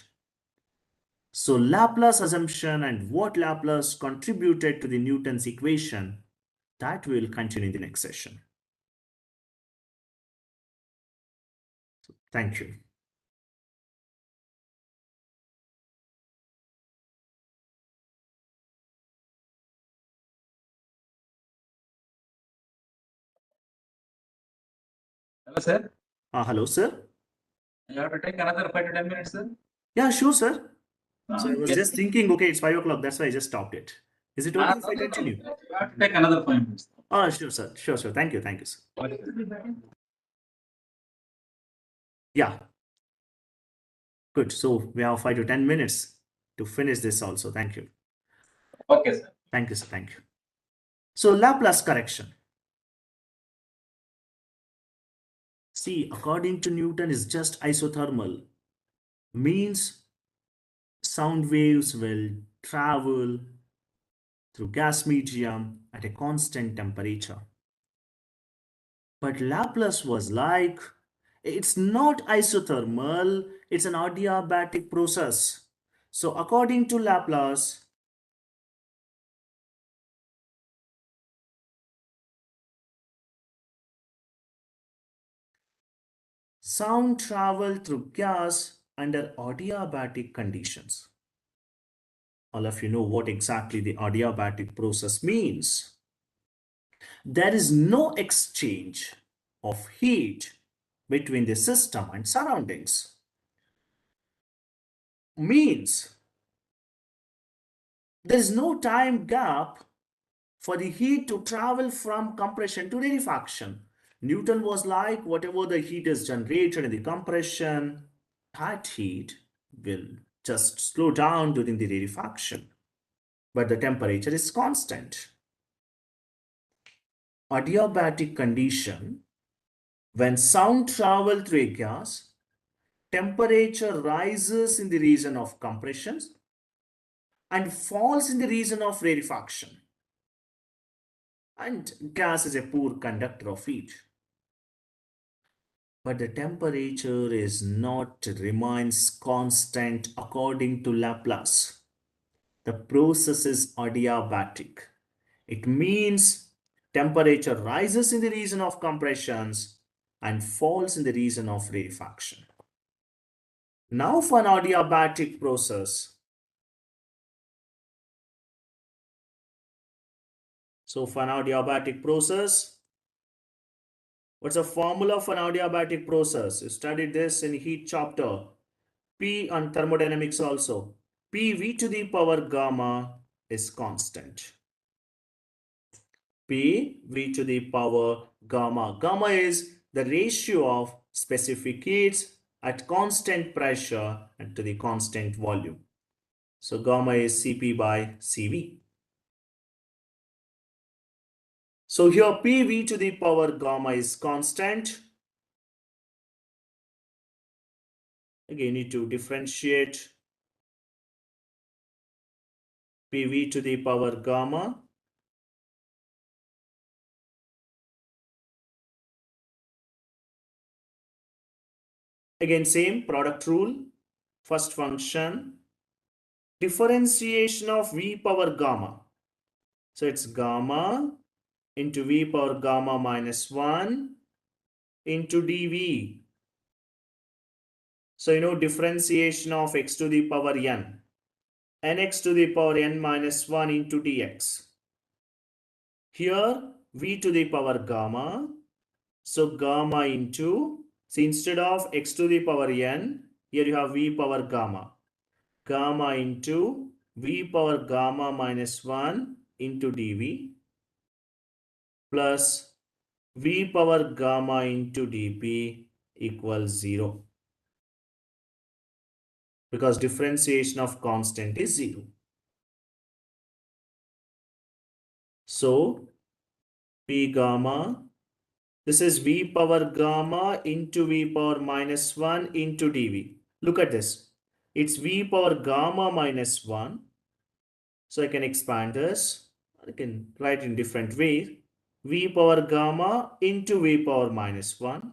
So Laplace assumption and what Laplace contributed to the Newton's equation, that we will continue in the next session. So, thank you. Hello, sir. Hello, sir. You have to take another 5 to 10 minutes, sir. Yeah, sure, sir. So I was Okay. just thinking, okay, it's 5 o'clock. That's why I just stopped it. Is it okay if I continue? You have to take another 5 minutes. Sure, sir. Sure, sir. Thank you. Thank you, sir. Okay. Yeah. Good. So we have 5 to 10 minutes to finish this also. Thank you. Okay, sir. Thank you, sir. Thank you. So Laplace correction. See, according to Newton, is just isothermal. Means sound waves will travel through gas medium at a constant temperature. But Laplace was like, it's not isothermal, it's an adiabatic process. So according to Laplace, sound travel through gas under adiabatic conditions. All of you know what exactly the adiabatic process means. There is no exchange of heat between the system and surroundings. Means there is no time gap for the heat to travel from compression to rarefaction. Newton was like, whatever the heat is generated in the compression, that heat will just slow down during the rarefaction, but the temperature is constant. Adiabatic condition, when sound travels through a gas, temperature rises in the region of compression and falls in the region of rarefaction. And gas is a poor conductor of heat. But the temperature is not remains constant according to Laplace. The process is adiabatic. It means temperature rises in the region of compressions and falls in the region of rarefaction. Now for an adiabatic process. So for an adiabatic process, What's the formula for an adiabatic process? You studied this in heat chapter. P and thermodynamics also. PV to the power gamma is constant. PV to the power gamma. Gamma is the ratio of specific heats at constant pressure and to the constant volume. So gamma is Cp by Cv. So here PV to the power gamma is constant. Again, you need to differentiate PV to the power gamma. Again, same product rule. First function, differentiation of V power gamma. So it's gamma into V power gamma minus 1 into dV. So you know differentiation of x to the power n. Nx to the power n minus 1 into dx. Here V to the power gamma. So gamma into, so instead of x to the power n, here you have V power gamma. Gamma into V power gamma minus 1 into dV plus V power gamma into dP equals 0. Because differentiation of constant is 0. So P gamma, this is V power gamma into V power minus 1 into dV. Look at this. It's V power gamma minus 1. So I can expand this. I can write in different ways. V power gamma into V power minus 1,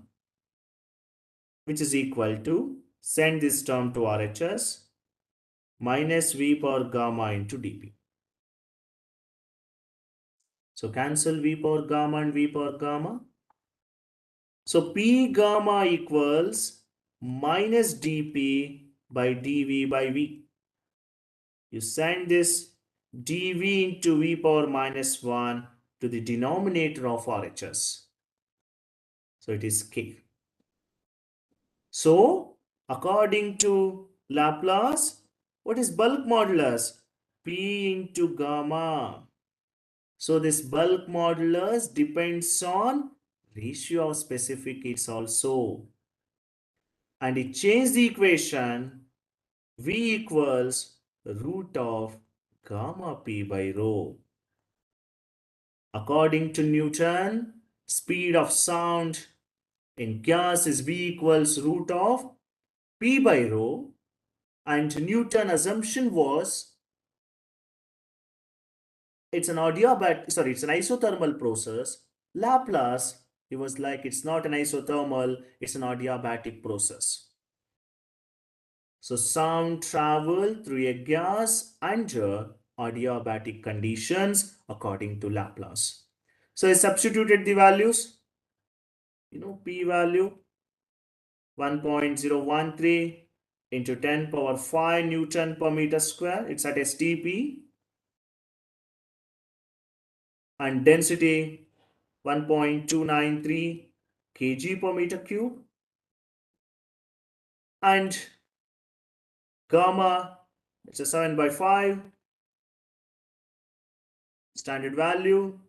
which is equal to, send this term to RHS, minus V power gamma into dP. So cancel V power gamma and V power gamma. So P gamma equals minus dP by dV by V. You send this dV into V power minus 1 to the denominator of RHS. So it is K. So according to Laplace, what is bulk modulus? P into gamma. So this bulk modulus depends on ratio of specific heats also. And it changed the equation. V equals root of gamma P by rho. According to Newton, speed of sound in gas is V equals root of P by rho. And Newton assumption was it's an it's an isothermal process. Laplace, he was like, it's not an isothermal, it's an adiabatic process. So sound travel through a gas under adiabatic conditions according to Laplace. So I substituted the values, P value 1.013 into 10 power 5 Newton per meter square. It's at STP. And density 1.293 kg per meter cube. And gamma, it's a 7 by 5 standard value.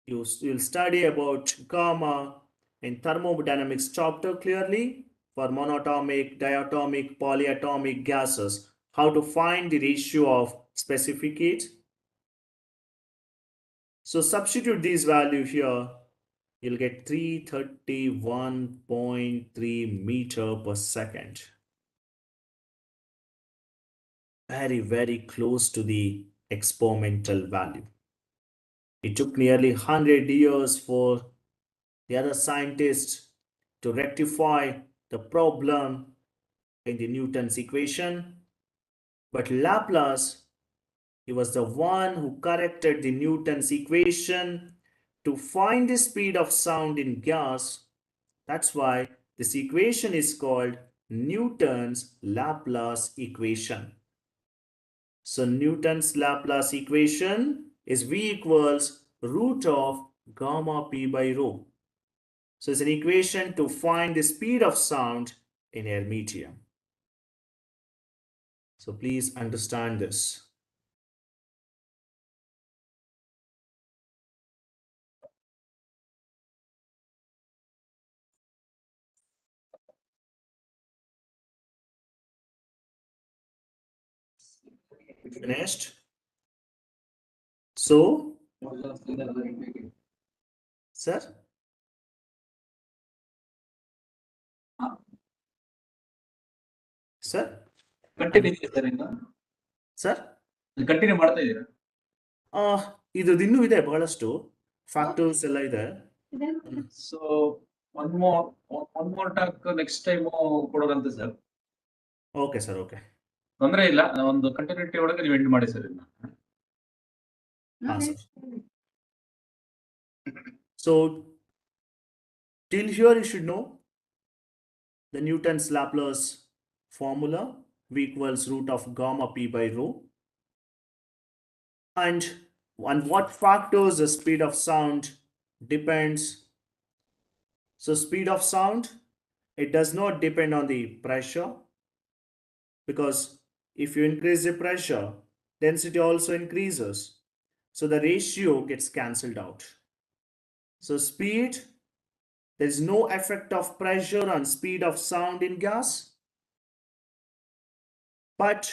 You'll study about gamma in thermodynamics chapter clearly for monatomic, diatomic, polyatomic gases, how to find the ratio of specific heat. So substitute these values here, you'll get 331.3 meter per second. Very, very close to the experimental value. It took nearly 100 years for the other scientists to rectify the problem in the Newton's equation. But Laplace, he was the one who corrected the Newton's equation to find the speed of sound in gas. That's why this equation is called Newton's Laplace equation. So Newton's Laplace equation is V equals root of gamma p by rho. So it's an equation to find the speed of sound in air medium. So please understand this. Finished? So, sir? Sir? Continue ಇದೆ sir ಇನ್ನು Sir? Continue ಮಾಡ್ತಾ ಇದ್ದೀರಾ? ಇದು ಇನ್ನೂ ಇದೆ ಬಹಳಷ್ಟು factors ಎಲ್ಲ ಇದೆ. So one more talk next time ಕೊಡೋದಂತೆ ಸರ್. ಓಕೆ ಸರ್, ಓಕೆ, ತೊಂದರೆ ಇಲ್ಲ. ಒಂದು ಕಂಟಿನ್ಯೂಟಿ ಒಳಗೆ ನೀವು ಎಂಡ್ ಮಾಡಿ ಸರ್ ಇನ್ನ. ಹಾಂ sir. So till here you should know the Newton's Laplace formula, V equals root of gamma p by rho, and on what factors the speed of sound depends. So speed of sound, it does not depend on the pressure, because if you increase the pressure, density also increases. So the ratio gets cancelled out. So speed, there is no effect of pressure on speed of sound in gas. But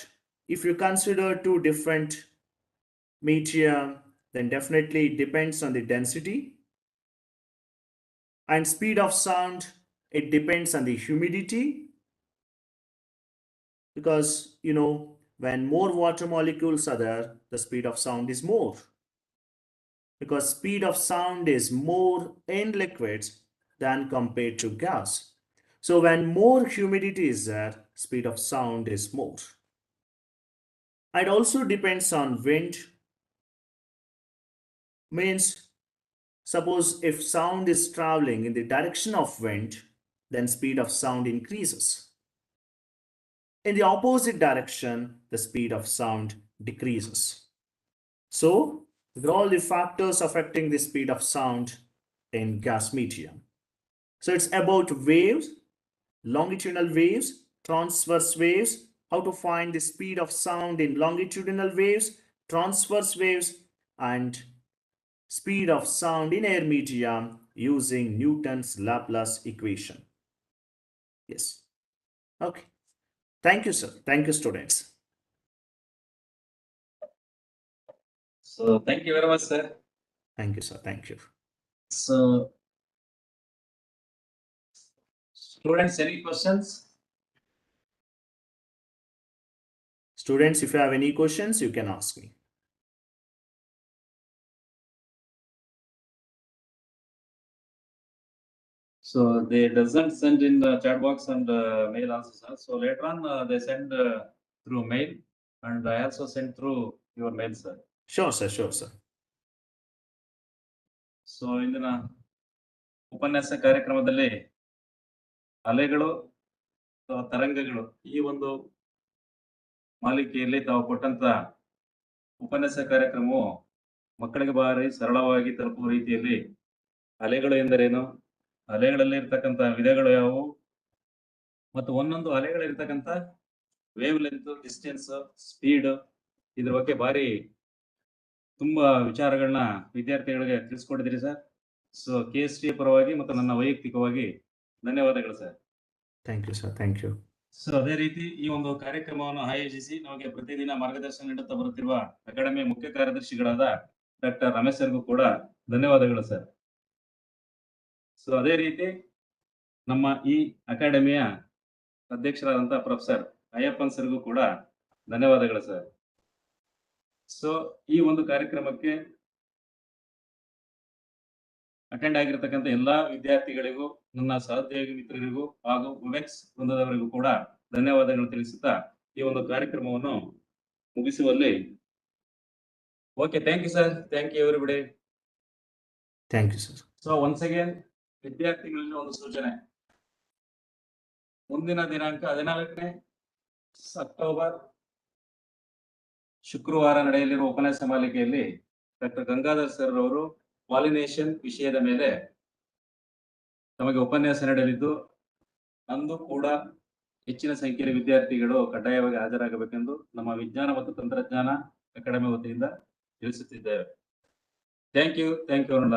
if you consider two different media, then definitely it depends on the density. And speed of sound, it depends on the humidity. Because, when more water molecules are there, the speed of sound is more. Because speed of sound is more in liquids than compared to gas. So when more humidity is there, speed of sound is more. It also depends on wind. Means, suppose if sound is traveling in the direction of wind, then speed of sound increases. In the opposite direction, the speed of sound decreases. So, these are all the factors affecting the speed of sound in gas medium. So it's about waves, longitudinal waves, transverse waves, how to find the speed of sound in longitudinal waves, transverse waves, and speed of sound in air medium using Newton's Laplace equation. Yes. Okay. Thank you, sir. Thank you, students. So thank you very much, sir. Thank you, sir. Thank you. So students, any questions? Students, if you have any questions, you can ask me. So they doesn't send in the chat box and mail also, sir. So later on they send through mail, and I also send through your mail, sir. Sure, sir. Sure, sir. So ಇಂದಿನ ಉಪನ್ಯಾಸ ಕಾರ್ಯಕ್ರಮದಲ್ಲಿ ಅಲೆಗಳು ಅಥವಾ ತರಂಗಗಳು ಈ ಒಂದು ಮಾಲಿಕೆಯಲ್ಲಿ ತಾವು ಕೊಟ್ಟಂತ ಉಪನ್ಯಾಸ ಕಾರ್ಯಕ್ರಮವು ಮಕ್ಕಳಿಗೆ ಬಾರಿ ಸರಳವಾಗಿ ತಲುಪುವ ರೀತಿಯಲ್ಲಿ ಅಲೆಗಳು ಎಂದರೇನು, ಅಲೆಗಳಲ್ಲಿ ಇರ್ತಕ್ಕಂಥ ವಿಧಗಳು ಯಾವುವು, ಮತ್ತು ಒಂದೊಂದು ಅಲೆಗಳಿರ್ತಕ್ಕಂಥ ವೇವ್ ಲೆಂತ್, ಡಿಸ್ಟೆನ್ಸ್, ಸ್ಪೀಡ್, ಇದ್ರ ಬಗ್ಗೆ ಬಾರಿ ತುಂಬಾ ವಿಚಾರಗಳನ್ನ ವಿದ್ಯಾರ್ಥಿಗಳಿಗೆ ತಿಳಿಸ್ಕೊಟ್ಟಿದ್ರಿ ಸರ್. ಸೊ KST ಪರವಾಗಿ ಮತ್ತು ನನ್ನ ವೈಯಕ್ತಿಕವಾಗಿ ಧನ್ಯವಾದಗಳು sir. Thank you sir. Thank you. So ಅದೇ ರೀತಿ ಈ ಒಂದು ಕಾರ್ಯಕ್ರಮವನ್ನು ಆಯೋಜಿಸಿ ನಮಗೆ ಪ್ರತಿದಿನ ಮಾರ್ಗದರ್ಶನ ನೀಡುತ್ತಾ ಬರುತ್ತಿರುವ ಅಕಾಡೆಮಿಯ ಮುಖ್ಯ ಕಾರ್ಯದರ್ಶಿಗಳಾದ ಡಾಕ್ಟರ್ ರಮೇಶ್ ಸರ್ಗೂ ಕೂಡ ಧನ್ಯವಾದಗಳು ಸರ್. ಸೊ ಅದೇ ರೀತಿ ನಮ್ಮ ಈ ಅಕಾಡೆಮಿಯ ಅಧ್ಯಕ್ಷರಾದಂತಹ ಪ್ರೊಫೆಸರ್ ಅಯ್ಯಪ್ಪನ್ ಸರ್ಗೂ ಕೂಡ ಧನ್ಯವಾದಗಳು ಸರ್. ಸೊ ಈ ಒಂದು ಕಾರ್ಯಕ್ರಮಕ್ಕೆ ಅಟೆಂಡ್ ಆಗಿರತಕ್ಕಂಥ ಎಲ್ಲಾ ವಿದ್ಯಾರ್ಥಿಗಳಿಗೂ, ನನ್ನ ಸಹೋದ್ಯೋಗಿ ಮಿತ್ರರಿಗೂ ಹಾಗೂ ವಿವೆಕ್ಸ್ ವೃಂದದವರಿಗೂ ಕೂಡ ಧನ್ಯವಾದಗಳು ತಿಳಿಸುತ್ತಾ ಈ ಒಂದು ಕಾರ್ಯಕ್ರಮವನ್ನು ಮುಗಿಸುವಲ್ಲಿ okay. Thank you sir. Thank you everybody. Thank you sir. So once again ವಿದ್ಯಾರ್ಥಿಗಳಲ್ಲಿ ಒಂದು ಸೂಚನೆ. ಮುಂದಿನ ದಿನಾಂಕ 14ನೇ ಅಕ್ಟೋಬರ್ ಶುಕ್ರವಾರ ನಡೆಯಲಿರುವ ಉಪನ್ಯಾಸ ಮಾಲಿಕೆಯಲ್ಲಿ ಡಾಕ್ಟರ್ ಗಂಗಾಧರ್ ಸರ್ ಅವರು ಪಾಲಿನೇಷನ್ ವಿಷಯದ ಮೇಲೆ ತಮಗೆ ಉಪನ್ಯಾಸ ನೀಡಲಿದ್ದು, ಅಂದು ಕೂಡ ಹೆಚ್ಚಿನ ಸಂಖ್ಯೆಯ ವಿದ್ಯಾರ್ಥಿಗಳು ಕಡ್ಡಾಯವಾಗಿ ಹಾಜರಾಗಬೇಕೆಂದು ನಮ್ಮ ವಿಜ್ಞಾನ ಮತ್ತು ತಂತ್ರಜ್ಞಾನ ಅಕಾಡೆಮಿ ವತಿಯಿಂದ ತಿಳಿಸುತ್ತಿದ್ದೇವೆ. Thank you Aruna.